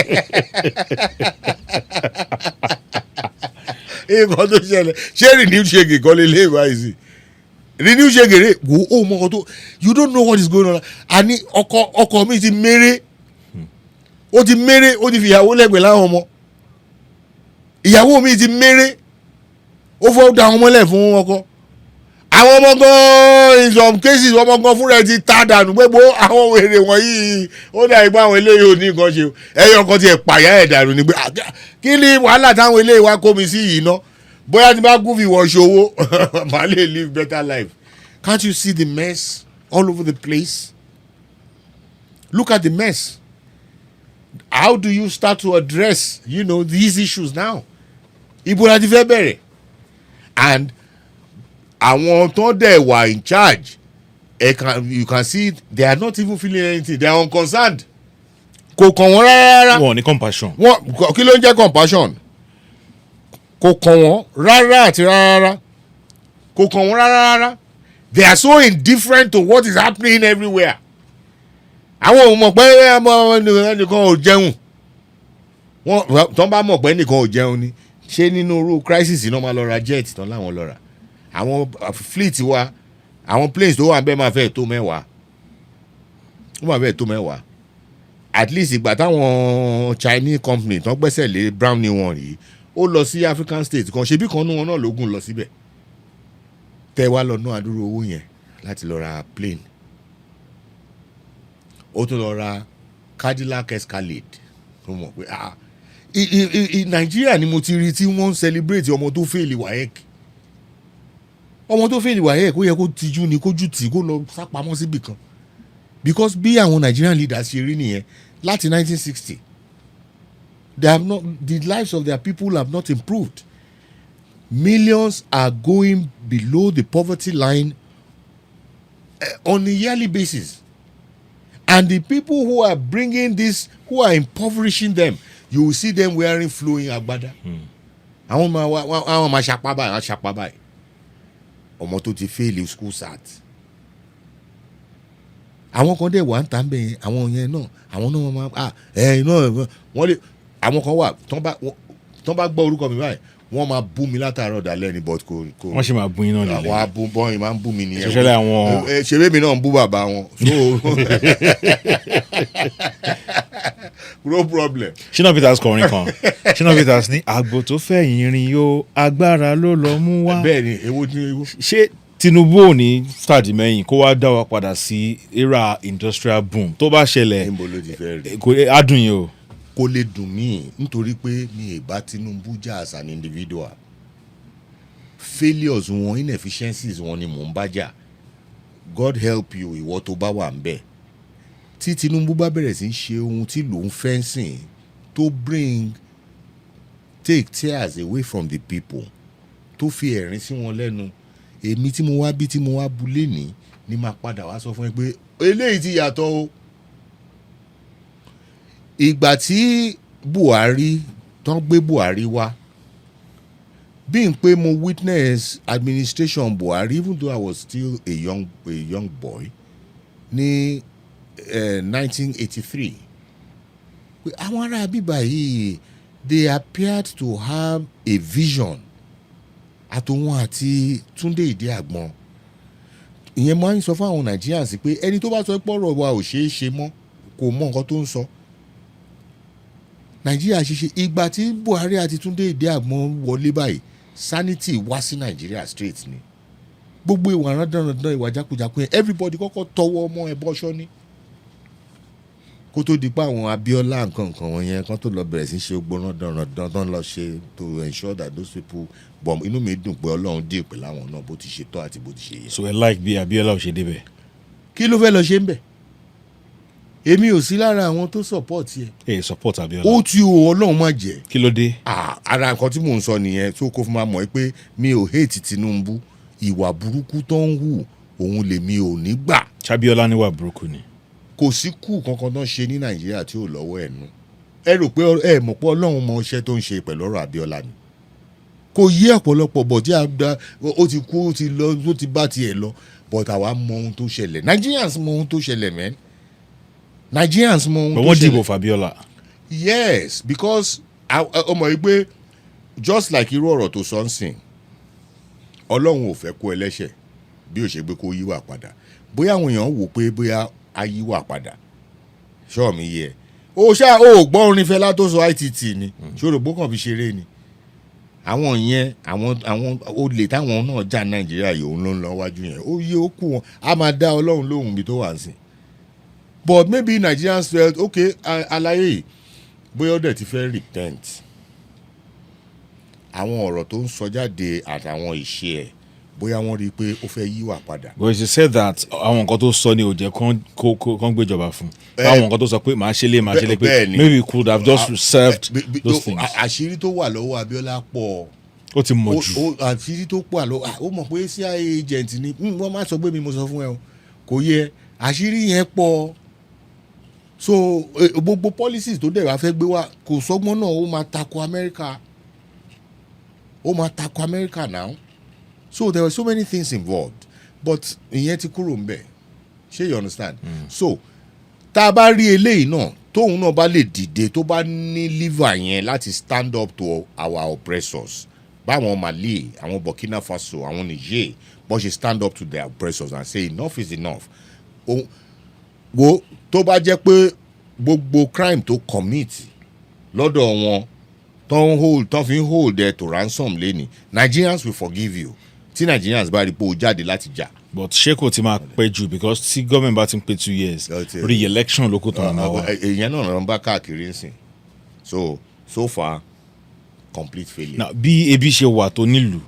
nǹkan tó ṣẹlẹ̀ ṣé renew ṣégè kọ́ lé lé báyìí sí renew ṣégè rè wò ó mọ ọkọ tó you don't know what is going on àní ọkọ mi ti méré ó ti méré ó ti fìyàwó lẹ́gbẹ̀ẹ́ láwọn ọmọ ìyàwó mi ti méré ó fọ́ da àwọn ọmọlẹ̀ fún ọkọ àwọn ọmọ gan in some cases ọmọ gan fúnra ẹ ti ta dànù gbogbo àwọn wèrè wọ̀nyí ó dà ipá àwọn eléyìí ò ní nǹkan ṣe ẹyọ kan ti ẹ̀ pààyà ẹ̀ dànù ni pé kí ni wàhálà táwọn eléyìí wá kó mi sí yìí ná bóyá tí bá gún fi wọ̀ ṣòwò màá lè live better life. Can't you see the mess all over the place? Look at the mess. How do you start to address, these issues now? Ibo la ti fẹ́ bẹ̀rẹ̀. And àwọn tó dẹ̀ wà in charge, you can see they are not even feeling anything. They are unconcerned. Kò kàn wọ́n rárá.
Wọ́n ní compassion.
Kí ló ń jẹ́ compassion? Kò kàn wọ́n rárá àti rárá. Kò kàn wọ́n rárá. They are so indifferent to what is happening everywhere. Àwọn ò mọ̀ pé ẹnìkan ò jẹun tó ń bá mọ̀ pé ẹnìkan ò jẹun ni ṣé nínú irú crisis náà máa lọ ra jet tán láwọn lọ rà àwọn fleet wa àwọn planes tó wà bẹ́ẹ̀ máa fẹ́ tó mẹ́wàá ó máa fẹ́ tó mẹ́wàá at least ìgbà táwọn Chinese company tán gbẹ́sẹ̀ lé brown new one yìí ó lọ sí African state kan ṣebí kan nú wọn náà lógún lọ síbẹ̀ tẹ́ wá lọ ná àdúró owó yẹn láti lọ ra plane ó tún lọ ra Cadillac Escalade tó mọ̀ pé Nàìjíríà ni mo ti rí tí wọ́n ń celebrate ọmọ tó fèèlì WAEC ó yẹ kó tijú ni kójú tì kó lọ sápamọ́ síbì kan because bí àwọn Nigerian leaders ṣe rí nìyẹn láti 1960 the lives of their people have not improved. Millions are going below the poverty line on a yearly basis. And the people who are bringing this, who are impoverishing them, you will see them wearing flowing agbada. Àwọn máa ṣapá báyìí. Ọmọ tó ti fail school sat. Àwọn kan dẹ̀ wà ń tà ń bẹ̀yẹn, àwọn yẹn náà, àwọn náà máa wọ́n lè, àwọn kan wà tán bá gbọ́ orúkọ mi báyìí, wọ́n máa bú mi látàárọ̀ dalẹ́ ni but kò.
Wọ́n ṣe máa bú yín náà nílẹ̀.
Àwọn abúbọ́yìn máa ń bú mi nìyẹn.
Ṣẹlẹ̀ àwọn.
Ṣebí mi náà ń bú bàbá wọn. No problem.
Shina Peters kọrin kan. Shina Peters ní àgbò tó fẹ̀yìn rìn yóò agbára ló lọ mú wá.
Bẹ́ẹ̀ni èwo ni èwo.
Ṣé Tinubu ò ní fàdí mẹ́yìn kó wá dá wa padà sí era industrial boom tó bá ṣẹlẹ̀.
Níbo ló ti fẹ́ rí?
Kò á dùn yín o.
Kò lè dùn mí nítorí pé mi ì bá Tinubu jà as an individual. Failures wọn, inefficiencies wọn ni mò ń bá jà. God help you ìwọ tó bá wà ń bẹ̀. Tí Tinubu bá bẹ̀rẹ̀ sí í ṣe ohun tí lòun fẹ́ sìn tó take tears away from the people tó fi ẹ̀rín sí wọn lẹ́nu èmi tí mo wá bí tí mo wá bu lénìí ni máa padà wá sọ fún ẹ pé eléyìí ti yàtọ̀ o. Ìgbà tí Buhari tán gbé Buhari wá being pé mo witness administration Buhari even though I was still a young boy ní 1983 pé àwọn ará bíbá yìí they appeared to have a vision àtòwọn àti Túndé Ìdí-Àgbọn ìyẹn máa ń sọ fún àwọn Nigerians pé ẹni tó bá sọ pé ọ̀rọ̀ wa ò ṣeé ṣe mọ́ kò mọ nǹkan tó ń sọ Nàìjíríà ṣiṣẹ́ ìgbà tí Buhari àti Túndé Ìdí-Àgbọn wọlé báyìí sanity wá sí Nàìjíríà straight ni gbogbo ìwà rándanrandan ìwà jákujàku yẹn everybody kọ́kọ́ tọwọ́ ọmọ ẹ̀ bọ́ṣọ́ ní kó tó di pa àwọn Abíọ́lá nǹkan wọn yẹn kan tó lọ bẹ̀rẹ̀ sí ṣe gbogbo rándanrandan tó ń lọ ṣe to ensure that those people bọ̀m inú mi dùn pé Ọlọ́run dé pẹ̀lú àwọn náà bó ti ṣe tọ́ àti bó ti ṣe yẹ.
so ẹ like bí Abíọ́lá ò ṣe débẹ̀.
kí ló fẹ́ lọ ṣe ń bẹ̀ èmi ò sí lára àwọn tó support yẹ.
ẹ support Abíọ́lá.
ó ti o Ọlọ́run má jẹ́.
kí ló dé.
ara nǹkan tí mò ń sọ nìyẹn tó kó fún ma mọ̀ pé mi ò hate Tinubu ìwà burúkú tó ń hù òun lèmi ò ní gbà.
Abíọ́lá níwà burúkú ni.
kò sí kú kankan tó ń ṣe ní Nàìjíríà tí ò lọ́wọ́ ẹ̀ nú ẹ rò pé ẹ mọ̀ pé Ọlọ́run mọ iṣẹ́ tó ń ṣe pẹ̀lú ọ̀rọ̀ Abíọ́lá ni kò yí ọ̀pọ̀lọpọ̀ bọ̀ tí ó ti kú ó ti lọ ó ti bá tiẹ̀ lọ but àwa mọ ohun tó ṣẹlẹ̀ Nigerians mọ ohun tó ṣẹlẹ̀ mẹ́n Nigerians mọ ohun tó ṣẹlẹ̀.
but wọ́n dìbò f'Abíọ́lá.
yes because ọmọ yìí pé just like irú ọ̀rọ̀ tó sọ ń sìn Ọlọ́run ò fẹ́ kó ẹlẹ́ṣẹ̀ bí ó ṣe gbé kó yíwà padà bóyá àwọn èèyàn wò pé bóyá á yíwà padà ṣọ́ọ̀ mi yẹ ó gbọ́ orin Fẹlá tó sọ ITT ni ṣòro gbókàn fi ṣeré ni àwọn yẹn àwọn olè táwọn náà jà Nàìjíríà yìí òun ló ń lọ wájú yẹn ó yẹ ó kú wọn a máa dá Ọlọ́run lóhùn bí tó wà ń sìn but maybe Nigerians felt okay àlàyé bóyá ó dẹ̀ ti fẹ́ repent àwọn ọ̀rọ̀ tó ń sọ jáde àtàwọn ìṣe ẹ̀ bóyá wọ́n rí i pé ó fẹ́ yíwà padà.
but you said that àwọn nǹkan tó sọ ni ò jẹ́ kán gbéjọba fún àwọn nǹkan tó sọ pé màá ṣe lé pé maybe we could have just reserved those things.
àṣírí tó wà lọ́wọ́ Abíọ́lá pọ̀
ó ti mọ̀ jù.
àṣírí tó pọ̀ àlọ́ ó mọ̀ pé CIA agent ni wọ́n má sọ pé mi mo sọ fún ẹ o kò yẹ àṣírí yẹn pọ̀ so gbogbo policies tó dẹ̀ wá fẹ́ gbé wá kò sọ́gbọ́n náà ó máa tako America now. So there were so many things involved but ìyẹn ti kúrò ńbẹ̀ ṣé you understand. So tá a bá rí eléyìí náà tóun náà bá lè dìde tó bá ní liver yẹn láti stand up to our oppressors báwọn Mali àwọn Burkina Faso àwọn Niger bó ṣe stand up to their oppressors and say enough is enough. Wo tó bá jẹ́ pé gbogbo crime tó commit lọ́dọ̀ wọn tó fi ń hold there to ransom lẹ́ni Nigerians will forgive you tí Nigerians bá rí pé o jáde láti jà.
but ṣé kò ti máa pẹ́ jù because tí government bá ti ń pé 2 years re-election ló kó tán náà wá.
èèyàn náà ló ń bá káàkiri ń sìn so far complete failure.
now bí ebi ṣe wà tó nílùú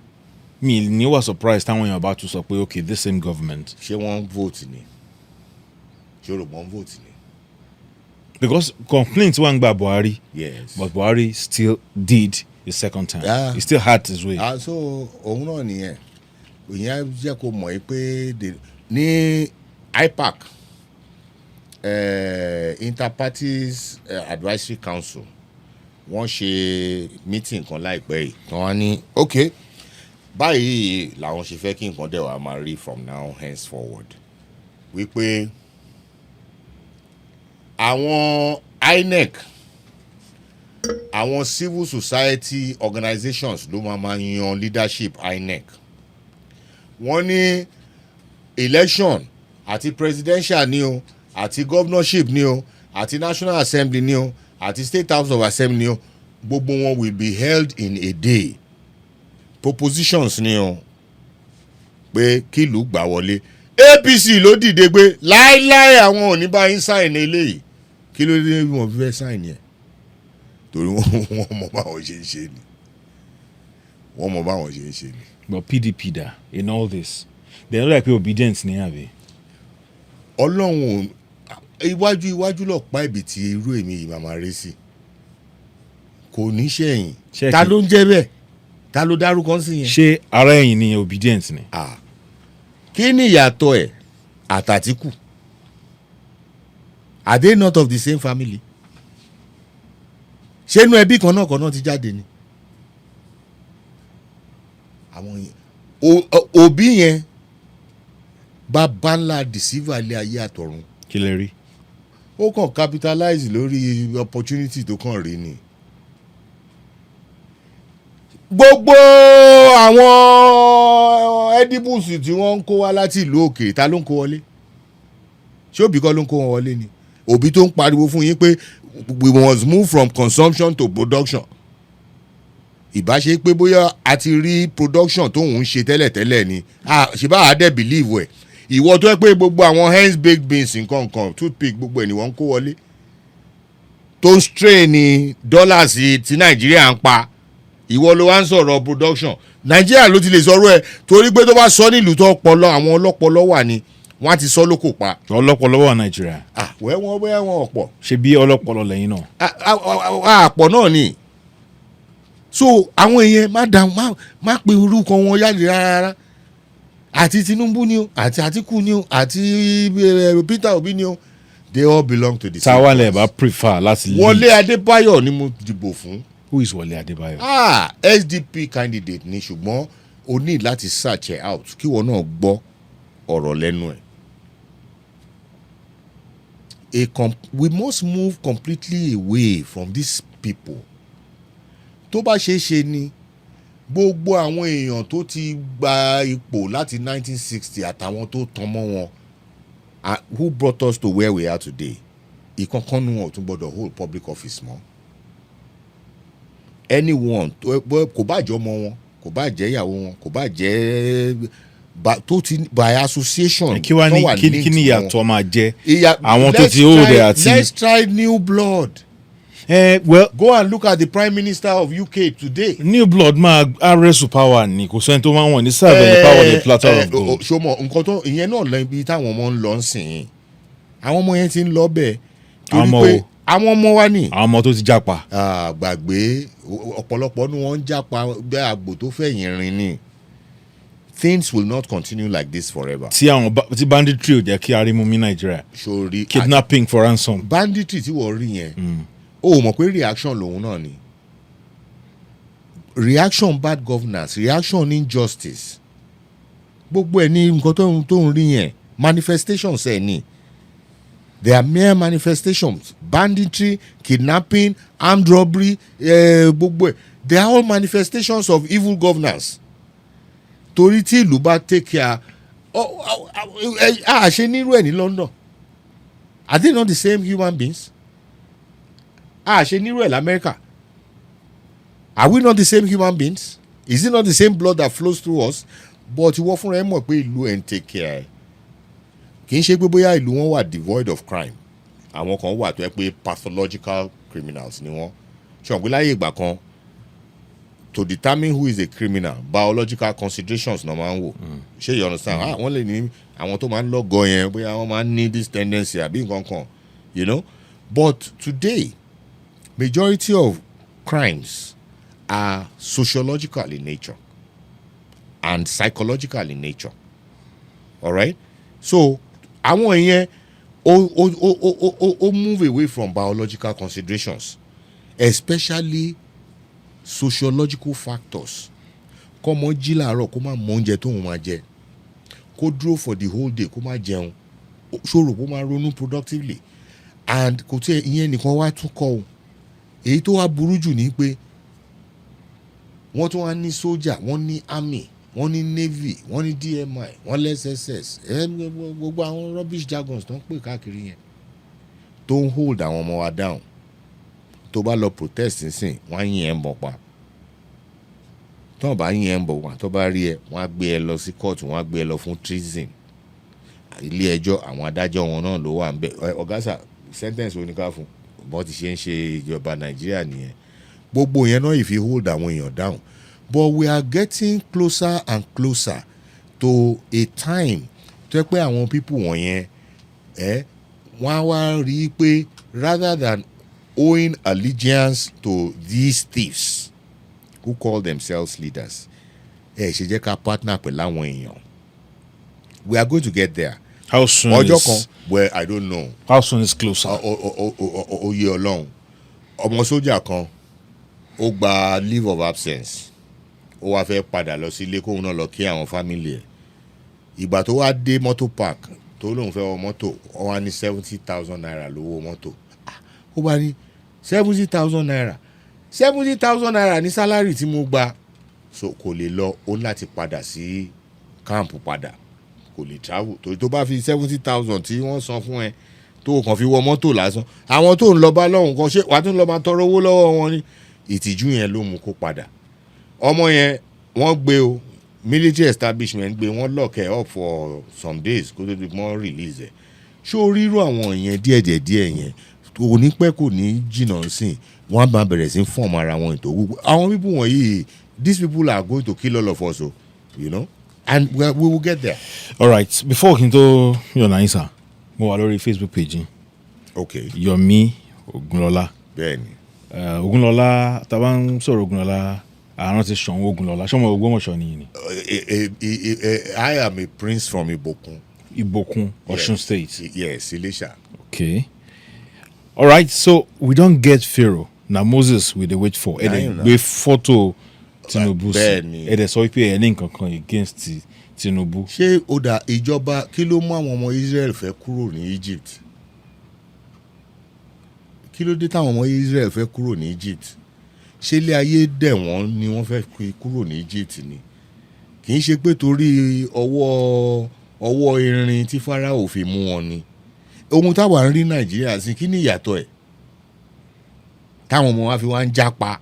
mi ní wà surprise táwọn èèyàn bá tún sọ pé okay this same government.
ṣé wọ́n vote ni ṣé o rò wọ́n vote ni.
because complaint wà ń gba Buhari.
yes
but Buhari still did his second time.
Yeah.
He still had his way.
So òun náà nìyẹn ìyẹn jẹ́ kó mọ̀ pé ní IPAC Interparties Advisory Council wọ́n ṣe meeting kan láìpẹ́ yìí tí wọ́n ní ok báyìí làwọn ṣe fẹ́ kí nǹkan dẹ̀ wá máa rí from now henceforward wípé àwọn INEC àwọn civil society organizations ló máa yan leadership INEC wọ́n ní election àti presidential ni o àti governorship ni o àti national assembly ni o àti state house of assembly ni o gbogbo wọn will be held in a day propositions ni o pé kílùú gbà wọlé APC ló dìde pé láíláí àwọn ò ní bá yín sign eléyìí kí ló dé wọn fi fẹ́ sign yẹn torí wọ́n mọ̀ báwọn ṣe ń ṣe ni wọ́n mọ̀ báwọn ṣe ń ṣe ni.
but PDP da in all this they no like pé obedience ni àbí.
Ọlọ́run iwájú lọ pa ibi tí irú èmi yìí máa rí sí kò ní ṣẹ̀yìn ta ló ń jẹ́ bẹ́ẹ̀ ta ló dárúkọ sí yẹn.
ṣé ara ẹ̀yìn ni obedience ni.
kí ni ìyàtọ̀ ẹ̀ àtàtìkù are they not of the same family ṣé inú ẹbí kan náà ti jáde ni àwọn yẹn òbí yẹn bàbá ńlá deceiver ilé ayé àtọ̀run.
kí lè rí.
ó kàn capitalize lórí opportunity tó kàn rí ni. gbogbo àwọn edibles tí wọ́n ń kó wá láti ìlú òkèèrè ta ló ń kó wọlé? ṣé òbí kọ́ ló ń kó wọn wọlé ni? òbí tó ń pariwo fún yín pé we must move from consumption to production. ìbáṣe pé bóyá a ti rí production tóun ń ṣe tẹ́lẹ̀tẹ́lẹ̀ ni ṣe bá a dẹ̀ believe ẹ̀. ìwọ tó yẹ pé gbogbo àwọn hens baked beans nǹkan toothpick gbogbo ẹ̀ ni wọ́n ń kó wọlé tó ń strain ní dollars tí nàìjíríà ń pa. ìwọ ló wá ń sọ̀rọ̀ production. nàìjíríà ló ti lè sọ̀rọ̀ ẹ̀ torí pé tó bá sọ nílùú tó ọpọlọ àwọn ọlọ́pọlọ wà ní wọ́n á ti sọ lóko pa.
ọlọ́pọlọ wà nàìjíríà.
wọ́n bóyá wọn ọ̀pọ̀.
ṣe bí ọlọ́pọlọ lẹ́yìn náà.
àpọ̀ náà ni. so àwọn èèyàn má pe orúkọ wọn yáde rárá. àti Tinubu ni o àti Atiku ni o àti Peter Obi ni o they all belong to the same.
táwa lè bá prefer láti lead.
Wọlé Adébáyọ̀ ni mo dìbò fún.
who is Wọlé Adébáyọ̀?
SDP candidate ni ṣùgbọ́n o need láti search it out kí wọn náà gbọ́ ọ̀rọ̀ lẹ́nu ẹ̀. We must move completely away from these people. tó bá ṣeé ṣe ni gbogbo àwọn èèyàn tó ti gba ipò láti 1960 àtàwọn tó tàn mọ́ wọn who brought us to where we are today ìkankan nu wọn ò tún gbọdọ̀ hold public office mọ́. Anyone kò bá jẹ́ ọmọ wọn kò bá jẹ́ ìyàwó wọn kò bá jẹ́ tó ti by association.
kí wàá ní kí ni ìyàtọ̀ máa jẹ́ àwọn tó ti hold ẹ̀ àti.
let's try new blood.
Well,
go and look at the Prime Minister of UK today.
New blood máa arrest power ni kò sẹ́ni tó máa wọ̀n ní serve the power the platter of gold.
ṣọmọ nǹkan tó ìyẹn náà lọ ibi táwọn ọmọ ń lọ ń sìn àwọn ọmọ yẹn ti ń lọ bẹ́ẹ̀ torí pé àwọn ọmọ wa ni.
àwọn ọmọ tó ti jápa.
gbàgbé ọ̀pọ̀lọpọ̀ ni wọ́n ń jápa bẹ́ẹ̀ àgbò tó fẹ̀yìn rin ni. Things will not continue like this forever.
tí banditry ò jẹ́ kí arímú mi Nàìjíríà.
sori
kidnapping for ransom.
banditry tí wọ́n rí yẹn. o mọ̀ pé reaction lòun náà ni. reaction bad governance reaction injustice gbogbo ẹ̀ ní nǹkan tó ń rí yẹn manifestations ẹ̀ ni. They are mere manifestations. Banditry, kidnapping, armed robbery, gbogbo ẹ̀. They are all manifestations of evil governance. Torí tí ìlú bá take care ṣe nírú ẹ̀ ní London. Are they not the same human beings? Ṣe nírú ẹ̀ l'America. Are we not the same human beings? Is it not the same blood that flows through us? But ìwọ fúnra ẹ mọ̀ pé ìlú ẹ̀ ń take care. Kì í ṣe pé bóyá ìlú wọn wà devoid of crime. Àwọn kan wà tó yẹ pé pathological criminals ni wọ́n. Ṣùgbọ́n pé láyé ìgbà kan to determine who is a criminal biological considerations náà máa ń wò. Ṣé you understand? Wọ́n lè ní àwọn tó máa ń lọ́gọ yẹn bóyá wọ́n máa ń ní this tendency àbí nǹkan kan. You know? But today majority of crimes are sociological in nature and psychological in nature. All right? So àwọn yẹn ó move away from biological considerations, especially sociological factors. Kọ́mọ jí láàárọ̀ kó má mọ oúnjẹ tóun máa jẹ, kó dúró for the whole day kó má jẹun, ṣòro kó má ronú productively, and kò tí ìyẹn nìkan wá tún kọ́ o. Èyí tó wá burú jù ní pé wọ́n tún wá ní sójà, wọ́n ní army, wọ́n ní navy, wọ́n ní DMI, wọ́n ní SSS, gbogbo àwọn rubbish jargons tó ń pè káàkiri yẹn tó ń hold àwọn ọmọ wa down. Tó bá lọ protest nsìn wọ́n á yín ẹ̀ ń bọ̀ pa. Tó bá yín ẹ̀ ń bọ̀ wá tó bá rí ẹ wọ́n á gbé ẹ lọ sí court, wọ́n á gbé ẹ lọ fún treason. Ilé ẹjọ́ àwọn adájọ́ wọn náà ló wà ń bẹ̀. Ọ̀gá sentence oníkà fún bọ́n ti ṣe ń ṣe ìjọba Nàìjíríà nìyẹn. Gbogbo yẹn náà if you hold àwọn èèyàn down. But we are getting closer and closer to a time tó yẹ pé àwọn people wọ̀nyẹn wọ́n á wá rí i pé rather than owing allegiance to these thieves who call themselves leaders ṣe jẹ́ ká partner pẹ̀lú àwọn èèyàn. We are going to get there.
How soon
ọjọ́ kan well I don't know.
How soon is closer?
Oyè Ọlọ́run ọmọ sójà kan ó gba leave of absence ó wá fẹ́ padà lọ sí ilé kóun náà lọ kí àwọn fámìlì ẹ̀. Ìgbà tó wá dé mọ́tò park tó lóun fẹ́ wọ mọ́tò ó wá ní 70,000 naira lówó mọ́tò. Ó bá ní 70,000 naira 70,000 naira ní sálárì tí mo gba. So kò lè lọ, ó láti padà sí káàmpù padà, kò lè travel torí tó bá fi 70,000 tí wọ́n san fún ẹ tó kàn fi wọ mọ́tò lásán, àwọn tó ń lọ bá lọ́hùn kan ṣé wàá tún lọ máa tọrọ owó lọ́wọ́ wọn ni. Ìtìjú yẹn ló mú kó padà. Ọmọ yẹn wọ́n gbé o, military establishment gbé, wọ́n lock ẹ̀ up for some days kó tó di mọ́ release ẹ̀. Ṣó rírú àwọn yẹn díẹ̀ yẹn kò ní pẹ́ kò ní jìnnà sí wọ́n á máa bẹ̀rẹ̀ sí fọ́ọ̀mù ara wọn ètò gbogbo àwọn people wọ̀nyí. These people are going to kill all of us, you know, and we will get there.
All right, before kí n tó yọ̀ náà yín sà, mo wà lórí Facebook page yín.
Okay.
Yomi Ogunlola.
Bẹ́ẹ̀ni.
Ogunlola, tá bá ń sọ̀rọ̀ Ogunlola, àrùn ti ṣàn Ogunlola, ṣọmọ Ògbómọ̀ṣọ́ nìyí ni.
I am a prince from Ibokun.
Ibokun, Osun State.
Yes, Ilesha.
Okay. All right, so we don't get Pharaoh. Now Moses we dey wait for. We photo Tinubu's. Ede sọ wípé ẹ ní nǹkan kan against Tinubu.
Ṣé ó dà ìjọba kí ló mú àwọn ọmọ Israel fẹ́ kúrò ní Egypt? Kí ló dé táwọn ọmọ Israel fẹ́ kúrò ní Egypt? Ṣé ilé ayé dẹ̀ wọ́n ni wọ́n fẹ́ kúrò ní Egypt ni? Kì í ṣe pé torí ọwọ́ irin tí Fáráò fi mú wọn ni. Ohun táwa ń rí Nàìjíríà sí kí ni ìyàtọ̀ ẹ̀? Táwọn ọmọ wa fi wá ń jápa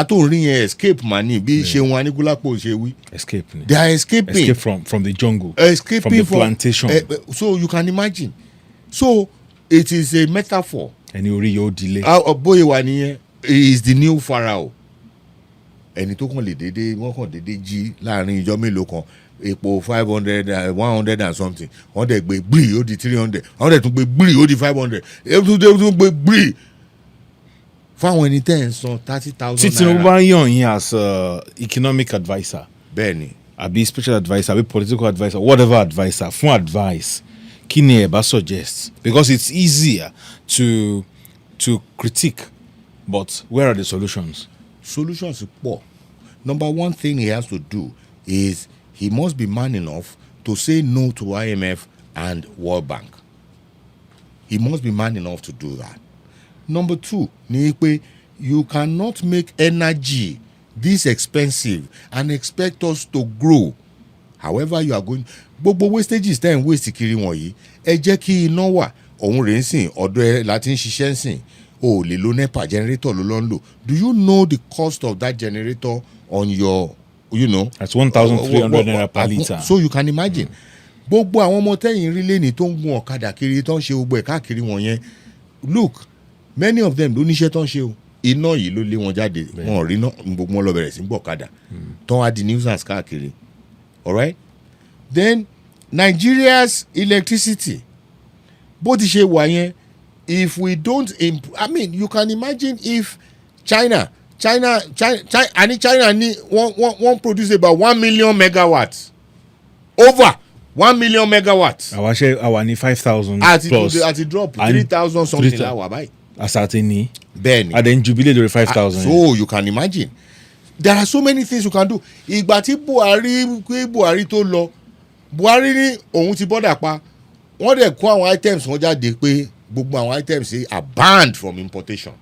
tó ń rí yẹn escape mani bí Ṣeun Aníkúlápó ṣe wí.
Escape ni.
They are escaping.
Escape from the jungle.
Escaping
from the plantation.
So you can imagine. So it is a metaphor.
Ẹni orí yóò dilé.
Bóyá wà nìyẹn is the new Pharaoh. Ẹni tó kàn lè dédé wọ́n kàn dédé jí láàrin ìjọ mélòó kan epo 500 100 and something wọ́n dẹ̀ gbé gbìrì ó di 300 wọ́n dẹ̀ tún gbé gbìrì ó di 500 tún gbé gbìrì fáwọn ẹni tẹ́ ń san 30,000 naira.
Tí Tinubu bá yàn yín as economic adviser.
Bẹ́ẹ̀ni.
Àbí special adviser àbí political adviser whatever adviser fún advice kí ni ẹ bá suggest because it's easier to critique but where are the solutions?
Solutions pọ̀. Number one thing he has to do is he must be man enough to say no to IMF and World Bank. He must be man enough to do that. Number two, ni pé you cannot make energy this expensive and expect us to grow. However you are going, gbogbo wastages tẹ́ ń waste kiri wọ̀nyí, ẹ jẹ́ kí iná wà, òun rèé sìn, ọ̀dọ̀ ẹ láti ń ṣiṣẹ́ sìn, o lè lo NEPA generator ló lọ ń lò. Do you know the cost of that generator on your, you know?
That's 1,300 naira per litre.
So you can imagine. Gbogbo àwọn ọmọ tẹ́yìn rí lẹ́ni tó ń gun ọ̀kadà kiri tó ń ṣe gbogbo ẹ̀ káàkiri wọ̀nyẹn. Look, many of them ló níṣẹ́ tó ń ṣe o. Iná yìí ló lé wọn jáde. Wọn ò rí iná gbogbo wọn lọ bẹ̀rẹ̀ sí gbọ́ ọ̀kadà. Tó wá di nuisance káàkiri. All right? Then Nigeria's electricity. Bó ti ṣe wà yẹn, if we don't I mean, you can imagine if China ní wọ́n produce about 1 million megawatts. Over 1 million megawatts.
Àwa ní 5,000 plus.
Àti drop 3,000 something láwà báyìí.
Asate ní.
Bẹ́ẹ̀ni.
And then jubilate lórí 5,000.
So you can imagine. There are so many things you can do. Ìgbà tí Buhari tó lọ, Buhari ní òun ti bọ́dà pa. Wọ́n dẹ̀ kó àwọn items wọn jáde pé gbogbo àwọn items are banned from importation.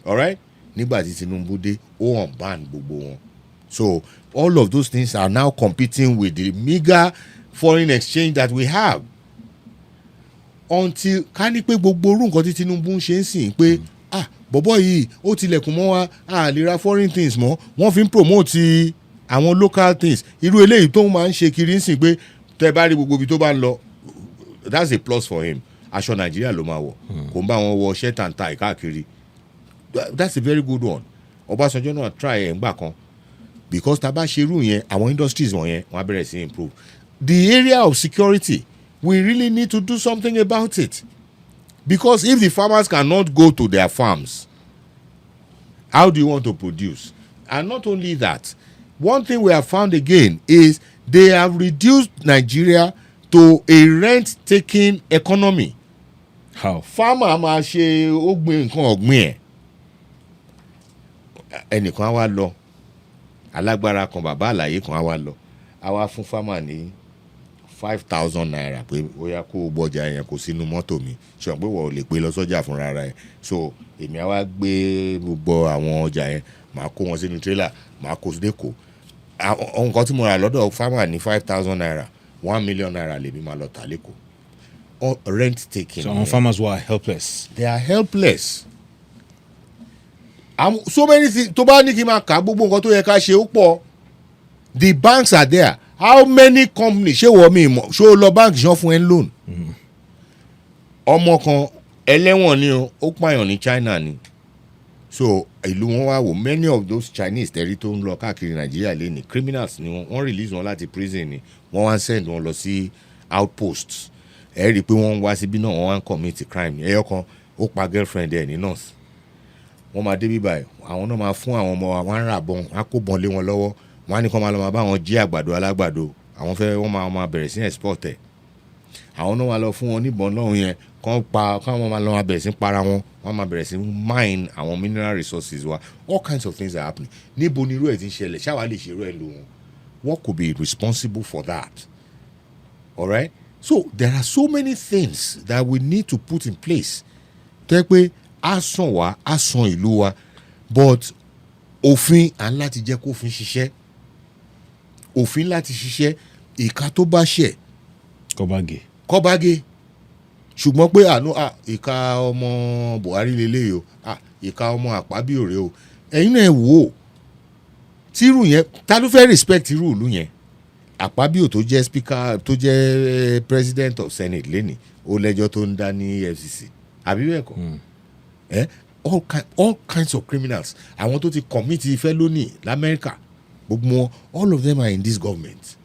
All right? Nígbà tí Tinubu dé, ó unban gbogbo wọn. So all of those things are now competing with the meager foreign exchange that we have. Until ká ní pé gbogbo orú nǹkan tí Tinubu ń ṣe ń sìn pé bọ̀bọ̀ yìí ó tilẹ̀kùn mọ́ wa a lè ra foreign things mọ́ wọ́n fi ń promote àwọn local things irú eléyìí tó máa ń ṣe kiri ń sìn pé tẹ́ bá rí gbogbo ibi tó bá ń lọ that's a plus for him. Aṣọ Nàìjíríà ló máa wọ̀ kò ń bá wọn wọ shirt and tie káàkiri. That's a very good one. Ọbásanjọ́ náà try ẹ̀ ńgbà kan because tá a bá ṣe irú yẹn àwọn industries wọ̀nyẹn wọ́n á bẹ̀rẹ̀ sí improve. The area of security we really need to do something about it because if the farmers cannot go to their farms how do you want to produce? And not only that, one thing we have found again is they have reduced Nigeria to a rent-taking economy.
How?
Farmer máa ṣe ó gbin nǹkan ọ̀gbìn ẹ̀ ẹnìkan á wá lọ alágbára kan bàbá àlàyé kan á wá lọ á wá fún farmer ní 5,000 naira pé ó yá kó o gbọ́jà yẹn kó sínú mọ́tò mi ṣùgbọ́n pé wọ́n ò lè gbé lọ sọ́jà fúnra rẹ̀ so èmi á wá gbé gbogbo àwọn ọjà yẹn màá kó wọn sínú tírélà màá kó dẹ́kọ̀ nǹkan tí mo rà lọ́dọ̀ farmer ní 5,000 naira 1 million naira lèmi máa lọ tà lẹ́kọ̀ọ́ rent taking.
So our farmers were helpless.
They are helpless. So many things tó bá ní kí n máa kà gbogbo nǹkan tó yẹ ká ṣe ó pọ̀. The banks are there. How many companies ṣé wọ́n mi mọ̀ ṣé o lọ báńkì ṣán fún ẹ loan? Ọmọ kan ẹlẹ́wọ̀n ni ó pààyàn ní China ni. So ìlú wọn wá wò many of those Chinese tẹ̀rí tó ń lọ káàkiri Nàìjíríà lé ní criminals ni wọ́n release wọn láti prison ni wọ́n wá send wọn lọ sí outposts. Ẹ rí i pé wọ́n ń wá síbí náà wọ́n wá ń commit crime ẹyọ kan ó pa girlfriend ẹ̀ ní nurse wọ́n máa dé bíbá ẹ̀ àwọn náà máa fún àwọn ọmọ wọn rà bọ́n wọn á kó bọ́n lé wọn lọ́wọ́ wọn á ní kó máa lọ máa bá wọn jí àgbàdo alágbàdo àwọn fẹ́ wọ́n máa bẹ̀rẹ̀ sí export ẹ̀ àwọn náà wá lọ fún wọn níbọn náà yẹn káwọn máa lọ máa bẹ̀rẹ̀ sí para wọn wọ́n máa bẹ̀rẹ̀ sí mine àwọn mineral resources wa all kinds of things are happening níbo ni irú ẹ̀ ti ń ṣẹlẹ̀ ṣáwa lè ṣe irú ẹ̀ lò wọn what could be responsible for that alright. So there are so many things that we need to put in place. Tẹ́ pé a sàn wá, a sàn ìlú wa, but òfin à ń láti jẹ́ kó òfin ṣiṣẹ́. Òfin láti ṣiṣẹ́ ìka tó bá ṣẹ̀. Kọ́bágé. Ṣùgbọ́n pé ìka ọmọ Buhari lélẹ́yìí o, ìka ọmọ Àpábíòrè o. Ẹ̀yin náà wò ó. Tírù yẹn, ta ló fẹ́ respect irú ìlú yẹn? Àpábíò tó jẹ́ speaker tó jẹ́ president of senate lẹ́nìí ó lẹ́jọ́ tó ń dá ní FCC àbí bẹ́ẹ̀ kọ́ all kinds of criminals àwọn tó ti commit felony lamẹ́ríkà gbogbo wọn all of them are in this government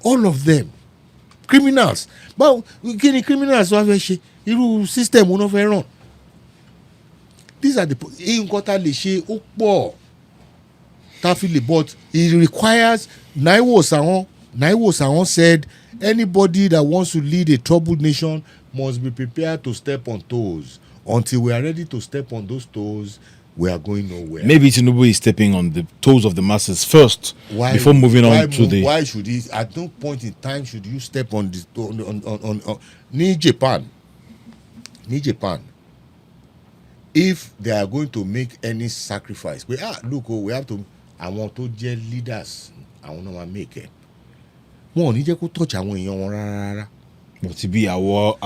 all of them criminals báwo kí ni criminals wá fẹ́ ṣe irú system wọn fẹ́ ràn these are the nǹkan tá a lè ṣe ó pọ̀ tá a fi lè but it requires Naiwo Sawon said anybody that wants to lead a troubled nation must be prepared to step on toes. Until we are ready to step on those toes, we are going nowhere.
Maybe Tinubu is stepping on the toes of the masses first before moving on to the...
Why should he? At no point in time should you step on this on Ni Japan. If they are going to make any sacrifice, we have to... Àwọn tó jẹ́ leaders àwọn náà máa make ẹ̀ wọn ò ní jẹ́ kó touch àwọn èèyàn wọn rárá.
mo ti bí àwa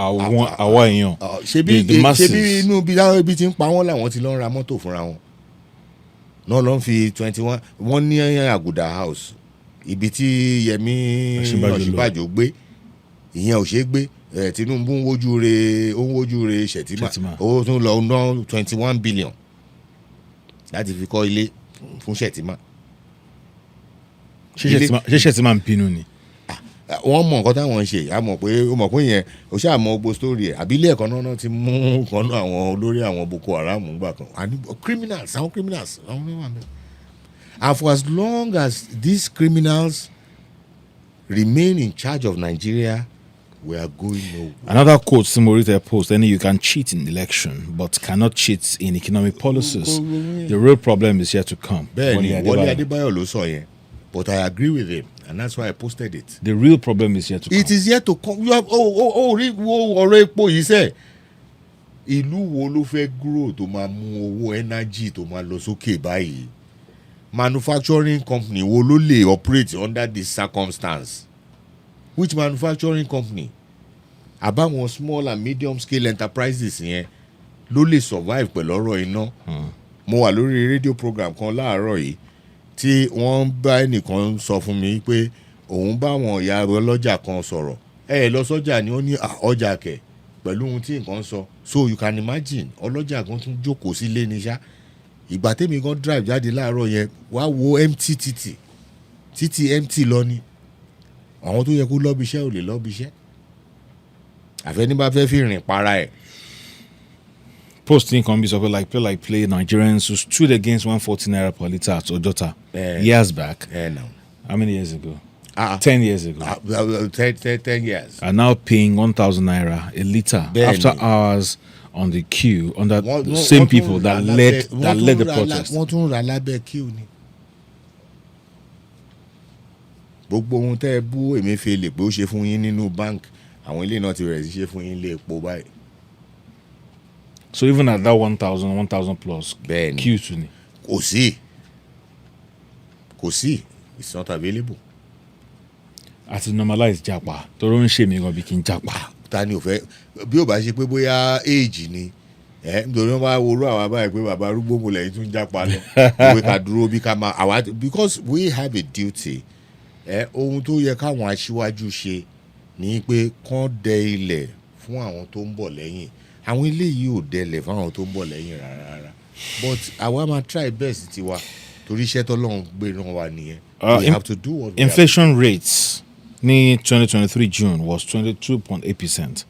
èèyàn
ṣebí inú ibi tí ń pa wọ́n làwọn ti lọ ń ra mọ́tò fúnra wọn náà ló ń fi 21 wọ́n ní Àgùdà house ibi tí Yẹmí Ọ̀ṣínbàjò gbé ìyẹn ò ṣeé gbé Tinubu ń wojú re Ṣètìmá owó tún lọ ná 21 billion láti fi kọ́ ilé fún Ṣètìmá.
ṣé Ṣètìmá ń pinnu ni.
wọ́n mọ̀ nǹkan táwọn ń ṣe a mọ̀ pé yẹn o ṣáà mọ gbogbo story ẹ̀ àbílẹ̀ ẹ̀kọ́ náà ti mú kan náà àwọn olórí àwọn Boko Haram gbà kan criminals àwọn náà wà mí. And for as long as these criminals remain in charge of Nigeria, we are going nowhere.
Another quote Simorita post, "Any you can cheat in election, but cannot cheat in economic policies. The real problem is yet to come."
Bẹ́ẹ̀ni, Wọlé Adébáyọ̀ ló sọ yẹn, but I agree with him, and that's why I posted it.
The real problem is yet to come.
It is yet to come. You have rí ọ̀rọ̀ epo yìí sẹ́. Ìlú wo ló fẹ́ grow tó máa mú owó energy tó máa lọ sókè báyìí? Manufacturing company wo ló lè operate under this circumstance? Which manufacturing company? Àbáwọn small and medium scale enterprises yẹn ló lè survive pẹ̀lú ọ̀rọ̀ iná. Mo wà lórí radio program kan láàárọ̀ yìí tí wọ́n bá ẹnìkan sọ fún mi pé òun bá àwọn ìyá ọlọ́jà kan sọ̀rọ̀ lọ sọ́jà ni ó ní ọjà kẹ̀ pẹ̀lú ohun tí nǹkan sọ so you can imagine ọlọ́jà kan tún jókòó sílé ní ṣá ìgbà tèmi kan drive jáde láàárọ̀ yẹn wá wo empty títì empty lọ ni àwọn tó yẹ kó lọ́bi iṣẹ́ ò lè lọ́bi iṣẹ́ àfẹ́ni bá fẹ́ fi rìn para ẹ̀.
Posting can be something like play Nigerians who stood against 140 naira per litre at Ojota years back.
No.
How many years ago? 10 years ago.
10 years.
Are now paying 1,000 naira a litre after hours on the queue under the same people that led the protest.
wọ́n tún rà lábẹ́ queue ni. gbogbo ohun tẹ́ ẹ bú Emefiele pé ó ṣe fún yín nínú bank àwọn ilé náà ti bẹ̀rẹ̀ sí ṣe fún yín lé epo báyìí.
So even at that 1,000 plus queue too ni.
kò sí it's not available.
Àti normalize japa torí ó ń ṣe mí gan bí kí n japa.
Ta ni ò fẹ́ bí ó bá ṣe pé bóyá age ni nítorí wọ́n bá worú àwa báyìí pé bàbá arúgbó mo lẹ́yìn tún japa lọ ìwé ká dúró bí ká máa àwa because we have a duty. Ohun tó yẹ káwọn aṣíwájú ṣe ni pé kán dẹ ilẹ̀ fún àwọn tó ń bọ̀ lẹ́yìn àwọn ilé yìí ò dẹlẹ̀ fún àwọn tó ń bọ̀ lẹ́yìn rárá but àwa máa try best tiwa torí iṣẹ́ tọ́lọ́run gbé ràn wá nìyẹn. We have to do what we
inflation rates ní 2023 June was 22.8%.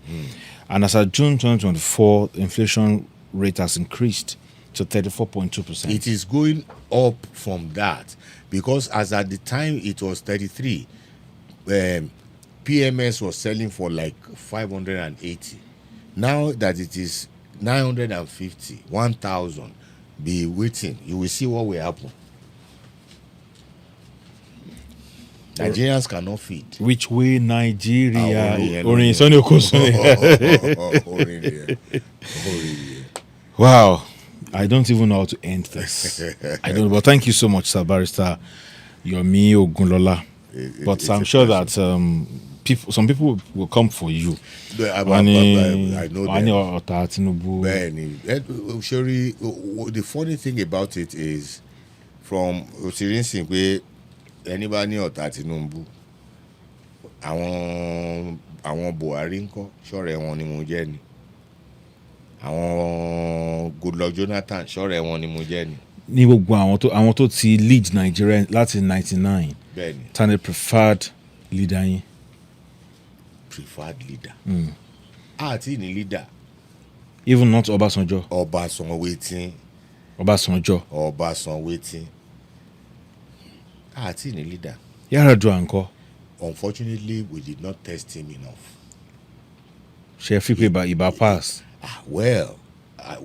And as of June 2024, inflation rate has increased to 34.2%.
It is going up from that because as at the time it was 33, PMS was selling for like 580. Now that it is 950, 1,000, be waiting. You will see what will happen. Nigerians cannot feed.
Which way Nigeria? Orin Sonny Okosun. Wow. I don't even know how to end this. I don't know. But thank you so much, Sir Barrister Yomi Ogunlola. But I'm sure that some people will come for you.
I know
that.
TINUBU. The funny thing about it is from where anybody ọ̀tá Tinubu àwọn Buhari ńkọ́ ṣọ́rẹ́ wọn ni mo jẹ́ ni àwọn Goodluck Jonathan ṣọ́rẹ́ wọn ni mo jẹ́ ni.
Ní gbogbo àwọn tó ti lead Nigeria láti 99
bẹ́ẹ̀ni
tani preferred leader yín.
Preferred leader. Àti ní leader.
Even not Obasanjo.
Obasanjo wetin. Àti ní leader.
Yar'Adua ńkọ́.
Unfortunately, we did not test him enough.
Ṣé fi pé ìbá pass?
Well,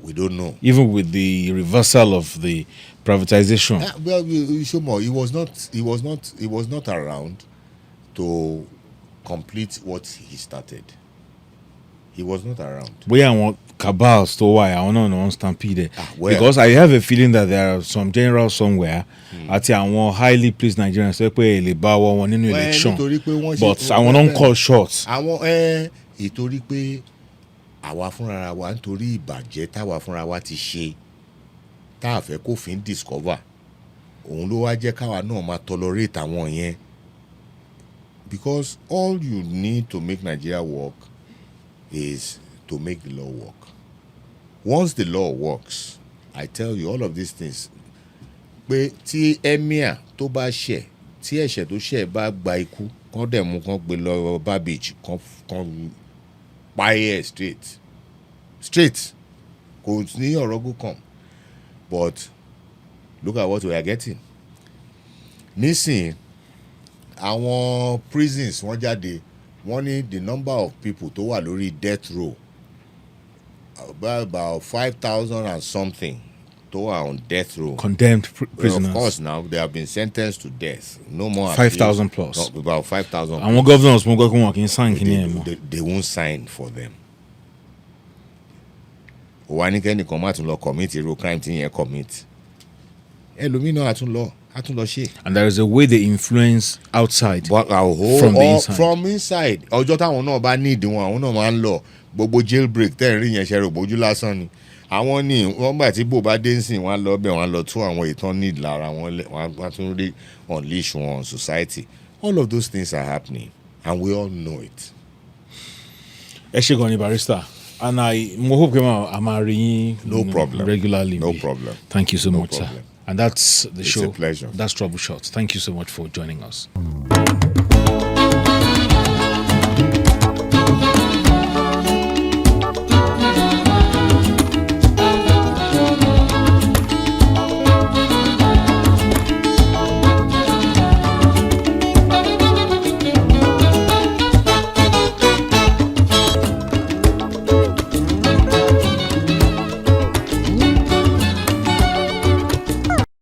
we don't know.
Even with the reversal of the privatization.
Well, Shomo, he was not around to complete what he started. He was not around.
Bóyá àwọn cabals tó wà àwọn náà no stampede.
Well,
because I have a feeling that there are some generals somewhere àti àwọn highly pleased Nigerians sọ pé lè bá wọn nínú election but àwọn náà ń call shots.
Àwọn ìtorí pé àwa fúnra wa nítorí ìbàjẹ́ táwa fúnra wa ti ṣe tá a fẹ́ kófin discover òun ló wá jẹ́ káwa náà máa tolerate àwọn yẹn because all you need to make Nigeria work is to make the law work. Once the law works, I tell you all of these things. Pé tí emir tó bá ṣẹ̀ tí ẹ̀ṣẹ̀ tó ṣẹ̀ bá gba ikú kán dẹ̀ mú kán gbé lọ barbage kán páyé straight kò ní ọ̀rọ̀ go come but look at what we are getting. Nísìn àwọn prisons wọ́n jáde wọ́n ní the number of people tó wà lórí death row about 5,000 and something tó wà on death row.
Condemned prisoners.
Well, of course now they have been sentenced to death. No more.
5,000 plus.
No, about 5,000.
Àwọn governors mo gbọ́ pé wọn kì í sign kí ni ẹ̀ mọ́.
They won't sign for them. Wà ní kẹ́nìkan má tún lọ commit irú crime tí yẹn commit. Ẹlòmínà àtún lọ ṣe.
And there is a way they influence outside.
But
from the inside.
From inside. Ọjọ́ táwọn náà bá need wọn àwọn náà máa ń lọ gbogbo jailbreak tẹ́ ẹ̀ rí yẹn ṣe rò bójú lásán ni. Àwọn ní wọ́n gbà tí bò bá dé nsìn wọ́n á lọ bẹ̀ wọ́n á lọ tún àwọn ìtàn need lára wọn wọ́n á tún rí unleash wọn on society. All of those things are happening and we all know it.
Ẹ ṣé gan ni Barrister. And mo hope I'm rí
no problem
regularly.
No problem.
Thank you so much,
problem.
sir. And that's the show.
It's a pleasure.
That's Trouble Shots. Thank you so much for joining us.